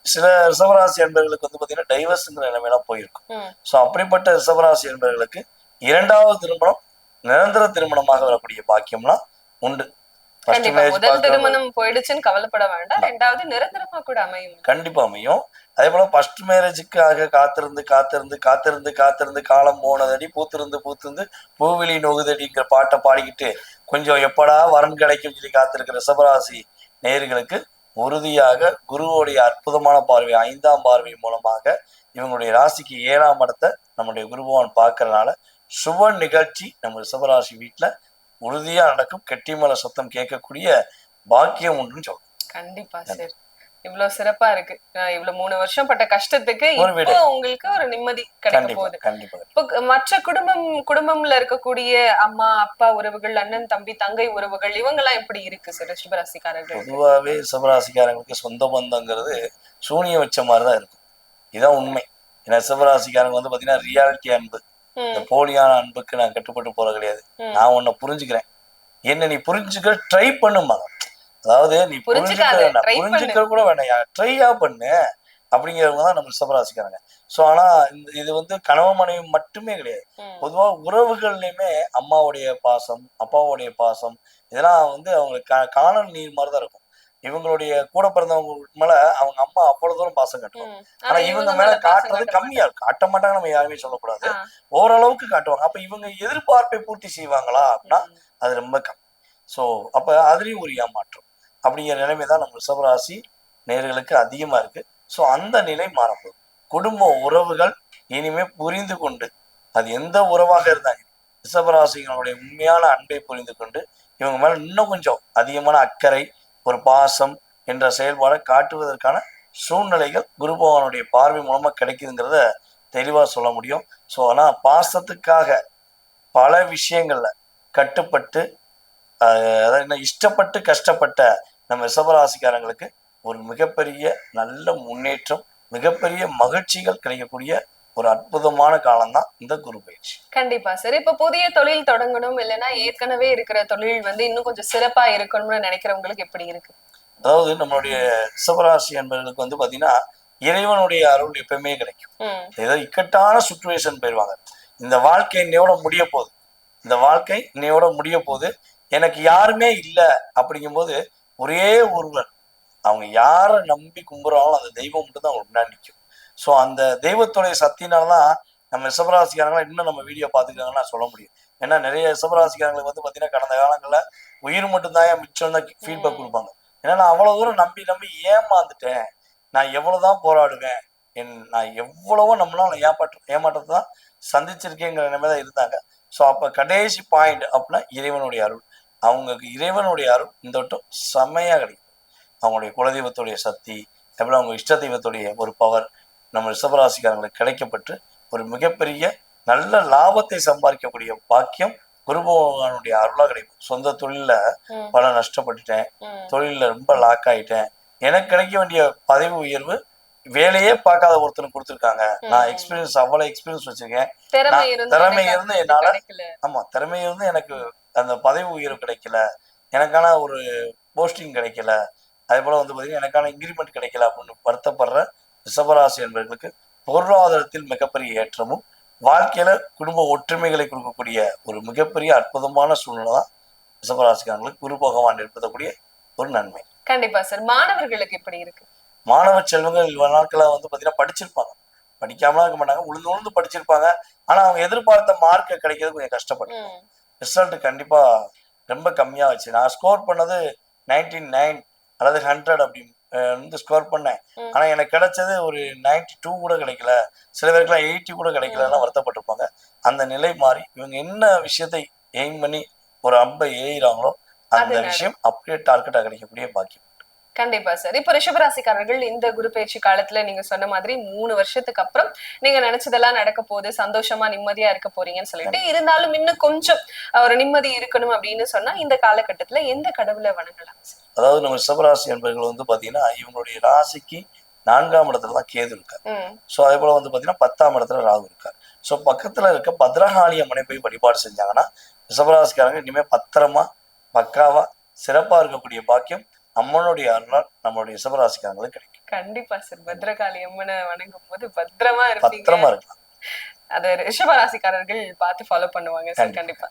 சில ரிஷபராசி என்பவர்களுக்கு வந்து பாத்தீங்கன்னா டைவர்ஸ்ங்கிற நிலைமையெல்லாம் போயிருக்கும். ஸோ அப்படிப்பட்ட ரிஷபராசி என்பவர்களுக்கு 2வது திருமணம் நிரந்தர திருமணமாக வரக்கூடிய பாக்கியம்லாம் உண்டு. முதல் திருமணம் போயிடுச்சுன்னு கவலைப்பட வேண்டாம், 2வது நிரந்தரமா கூட அமையும், கண்டிப்பா அமையும். அதே போல ஃபர்ஸ்ட் மேரேஜுக்காக காத்திருந்து காத்திருந்து காத்திருந்து காத்திருந்து காலம் போனதடி பூத்திருந்து பூத்திருந்து பூவிலி நோகுதடிங்கிற பாட்டை பாடிக்கிட்டு கொஞ்சம் எப்படா வரன் கிடைக்கும் சொல்லி காத்திருக்கிற ரிஷபராசி நேயர்களுக்கு உறுதியாக குருவோடைய அற்புதமான பார்வை 5ஆம் பார்வை மூலமாக இவங்களுடைய ராசிக்கு 7ஆம் இடத்தை நம்முடைய குருபவான் பார்க்கறதுனால சுப நிகழ்ச்சி நம்ம ரிஷபராசி வீட்டுல உறுதியா நடக்கும். கெட்டிமலை சத்தம் கேட்கக்கூடிய பாக்கியம் உண்டுன்னு சொல்றோம். கண்டிப்பா சார், இவ்வளவு சிறப்பா இருக்கு. இவ்வளவு 3 வருஷம் பட்ட கஷ்டத்துக்கு இப்போ உங்களுக்கு ஒரு நிம்மதி கிடைக்க போகுது. இப்போ மற்ற குடும்பம்ல இருக்கக்கூடிய அம்மா அப்பா உறவுகள், அண்ணன் தம்பி தங்கை உறவுகள், இவங்க எல்லாம் எப்படி இருக்கு சார் ரிஷபராசிக்காரர்கள்? பொதுவாகவே ரிஷபராசிக்காரங்களுக்கு சொந்த பந்தங்கிறது சூனியம் வச்ச மாதிரிதான் இருக்கும். இதான் உண்மை. ஏன்னா ரிஷபராசிக்காரங்க வந்து பாத்தீங்கன்னா ரியாலிட்டி அன்பு, இந்த போலியான அன்புக்கு நான் கட்டுப்பட்டு போற கிடையாது. நான் உன்னை புரிஞ்சுக்கிறேன், என்ன நீ புரிஞ்சுக்க ட்ரை பண்ணுமா, அதாவது நீ புரிஞ்சுக்க கூட வேண்டாம், ட்ரையா பண்ணு அப்படிங்கிறவங்க தான் நம்ம ரிஷபராசிக்காரங்க. ஸோ ஆனா இது வந்து கணவன் மனைவி மட்டுமே கிடையாது, பொதுவா உறவுகள்லயுமே அம்மாவுடைய பாசம் அப்பாவுடைய பாசம் இதெல்லாம் வந்து அவங்களுக்கு காணல் நீர் மாதிரிதான் இருக்கும். இவங்களுடைய கூட பிறந்தவங்க மேல அவங்க அம்மா அவ்வளவு தூரம் பாசம் காட்டுவாங்க, ஆனா இவங்க மேல காட்டுறது கம்மியா இருக்கும். காட்ட மாட்டாங்க நம்ம யாருமே சொல்லக்கூடாது, ஓரளவுக்கு காட்டுவாங்க. அப்ப இவங்க எதிர்பார்ப்பை பூர்த்தி செய்வாங்களா அப்படின்னா அது ரொம்ப கம்மி. ஸோ அப்ப அதுலயும் ஒரு ஏமாற்றம். அப்படிங்கிற நிலைமை தான் நம்ம ரிஷபராசி நேயர்களுக்கு அதிகமா இருக்கு. ஸோ அந்த நிலை மாறப்போகுது. குடும்ப உறவுகள் இனிமே புரிந்து கொண்டு, அது எந்த உறவாக இருந்தாங்க, ரிஷபராசிகளுடைய உண்மையான அன்பை புரிந்து கொண்டு இவங்க மேல இன்னும் கொஞ்சம் அதிகமான அக்கறை, ஒரு பாசம் என்ற செயல்பாடை காட்டுவதற்கான சூழ்நிலைகள் குரு பகவானுடைய பார்வை மூலமா கிடைக்குதுங்கிறத தெளிவா சொல்ல முடியும். ஸோ ஆனா பாசத்துக்காக பல விஷயங்கள்ல கட்டுப்பட்டு அதாவது இஷ்டப்பட்டு கஷ்டப்பட்ட நம்ம ரிஷபராசிக்காரங்களுக்கு ஒரு மிகப்பெரிய நல்ல முன்னேற்றம், மிகப்பெரிய மகிழ்ச்சிகள் கிடைக்கக்கூடிய ஒரு அற்புதமான காலம்தான் இந்த குரு பயிற்சி. கண்டிப்பா சார். இப்ப புதிய தொழில் தொடங்கணும், இல்லைன்னா ஏற்கனவே இருக்கிற தொழில் வந்து இன்னும் கொஞ்சம் சிறப்பா இருக்கணும்னு நினைக்கிறவங்களுக்கு எப்படி இருக்கு? அதாவது நம்மளுடைய ரிஷபராசி என்பவர்களுக்கு வந்து பாத்தீங்கன்னா இறைவனுடைய அருள் எப்பவுமே கிடைக்கும். ஏதோ இக்கட்டான சுச்சுவேஷன் போயிடுவாங்க. இந்த வாழ்க்கை இன்னையோட முடிய போகுது, இந்த வாழ்க்கை இன்னையோட முடிய போகுது, எனக்கு யாருமே இல்லை அப்படிங்கும்போது ஒரே ஒருவர், அவங்க யாரை நம்பி கும்புறாங்களோ அந்த தெய்வம் மட்டும் தான் அவங்க முன்னாடி நிற்கும். ஸோ அந்த தெய்வத்துடைய சக்தினால்தான் நம்ம ரிஷபராசிக்காரங்களை இன்னும் நம்ம வீடியோ பார்த்துக்கிறாங்கன்னு நான் சொல்ல முடியும். ஏன்னா நிறைய ரிஷபராசிக்காரங்களுக்கு வந்து பார்த்தீங்கன்னா கடந்த காலங்களில் உயிர் மட்டும்தான் மிச்சம் தான் ஃபீட்பேக் கொடுப்பாங்க. ஏன்னா நான் அவ்வளோ தூரம் நம்பி நம்பி ஏமாந்துட்டேன், நான் எவ்வளோதான் போராடுவேன், நான் எவ்வளவோ நம்மளால ஏமாற்றத்தை தான் சந்திச்சிருக்கேங்கிற நிலைமை தான் இருந்தாங்க. ஸோ அப்போ கடைசி பாயிண்ட் அப்படின்னா இறைவனுடைய அருள். அவங்களுக்கு இறைவனுடைய அருள் இந்த வட்டம் செம்மையாக கிடைக்கும். அவங்களுடைய குலதெய்வத்துடைய சக்தி, எப்படி அவங்க இஷ்ட தெய்வத்துடைய ஒரு பவர் நம்ம ரிஷபராசிக்காரங்களுக்கு கிடைக்கப்பட்டு ஒரு மிகப்பெரிய நல்ல லாபத்தை சம்பாதிக்கக்கூடிய பாக்கியம் குரு பகவானுடைய அருளாக கிடைக்கும். சொந்த தொழில பல நஷ்டப்பட்டுட்டேன், தொழில ரொம்ப லாக் ஆயிட்டேன், எனக்கு கிடைக்க வேண்டிய பதவி உயர்வு வேலையே பார்க்காத ஒருத்தனுக்கு கொடுத்துருக்காங்க, நான் எக்ஸ்பீரியன்ஸ் அவ்வளவு எக்ஸ்பீரியன்ஸ் வச்சிருக்கேன், திறமை இருந்து என்னால திறமை இருந்து எனக்கு அந்த பதவி உயர்வு கிடைக்கல, எனக்கான ஒரு போஸ்டிங் கிடைக்கல, அதே போல வந்து பார்த்தீங்கன்னா எனக்கான இன்கிரிமெண்ட் கிடைக்கல அப்படின்னு வருத்தப்படுற ரிஷபராசி என்பவர்களுக்கு பொருளாதாரத்தில் மிகப்பெரிய ஏற்றமும் வாழ்க்கையில குடும்ப ஒற்றுமைகளை கொடுக்கக்கூடிய ஒரு மிகப்பெரிய அற்புதமான சூழ்நிலை தான் ரிஷபராசிக்காரங்களுக்கு குரு பகவான் ஏற்படுத்தக்கூடிய ஒரு நன்மை. கண்டிப்பா சார். மாணவர்களுக்கு எப்படி இருக்கு? மாணவ செல்வங்கள் இவ்வளவு நாட்களா வந்து பார்த்தீங்கன்னா படிச்சிருப்பாங்க, படிக்காமலாம் இருக்க மாட்டாங்க, உளுந்து உளுந்து படிச்சிருப்பாங்க. ஆனா அவங்க எதிர்பார்த்த மார்க் கிடைக்கிறது கொஞ்சம் கஷ்டப்பட்டாங்க. ரிசல்ட் கண்டிப்பா ரொம்ப கம்மியா வச்சு, நான் ஸ்கோர் பண்ணது 99 அல்லது 100 அப்படின்னு வந்து ஸ்கோர் பண்ணேன். ஆனா எனக்கு கிடைச்சது ஒரு 92 கூட கிடைக்கல, சில பேருக்குலாம் 80 கூட கிடைக்கலன்னா வருத்தப்பட்டிருப்பாங்க. அந்த நிலை மாறி இவங்க என்ன விஷயத்தை எய்ம் பண்ணி ஒரு அம்பை ஏறாங்களோ அந்த விஷயம் அப்படியே டார்கெட்டா கிடைக்கக்கூடிய பாக்கியம். கண்டிப்பா சார். இப்ப ரிஷபராசிக்காரர்கள் இந்த குரு பயிற்சி காலத்துல நீங்க சொன்ன மாதிரி 3 வருஷத்துக்கு அப்புறம் நீங்க நினைச்சதெல்லாம் நடக்க போகுது, சந்தோஷமா நிம்மதியா இருக்க போறீங்கன்னு சொல்லிட்டு, இருந்தாலும் இன்னும் கொஞ்சம் ஒரு நிம்மதி இருக்கணும் அப்படின்னு சொன்னா இந்த காலகட்டத்துல எந்த கடவுளை வணங்கலாம் சார்? அதாவது நம்ம ரிஷபராசி என்பவர்கள் வந்து பாத்தீங்கன்னா இவங்களுடைய ராசிக்கு 4ஆம் இடத்துல தான் கேது இருக்காரு. ஸோ அதே போல வந்து பாத்தீங்கன்னா 10ஆம் இடத்துல ராகு இருக்காரு. ஸோ பக்கத்துல இருக்க பத்ரகாளி அம்மனை போய் வழிபாடு செஞ்சாங்கன்னா ரிஷபராசிக்காரங்க இனிமே பத்திரமா பக்காவா சிறப்பா இருக்கக்கூடிய பாக்கியம் அம்மனுடைய அருளால் நம்மளுடைய ரிஷபராசிக்காரங்களுக்கு கிடைக்கும். கண்டிப்பா சார். பத்ரகாளி அம்மனை வணங்கும் போது பத்திரமா இருக்கலாம். அதை ரிஷபராசிக்காரர்கள் பார்த்து ஃபாலோ பண்ணுவாங்க சார். கண்டிப்பா.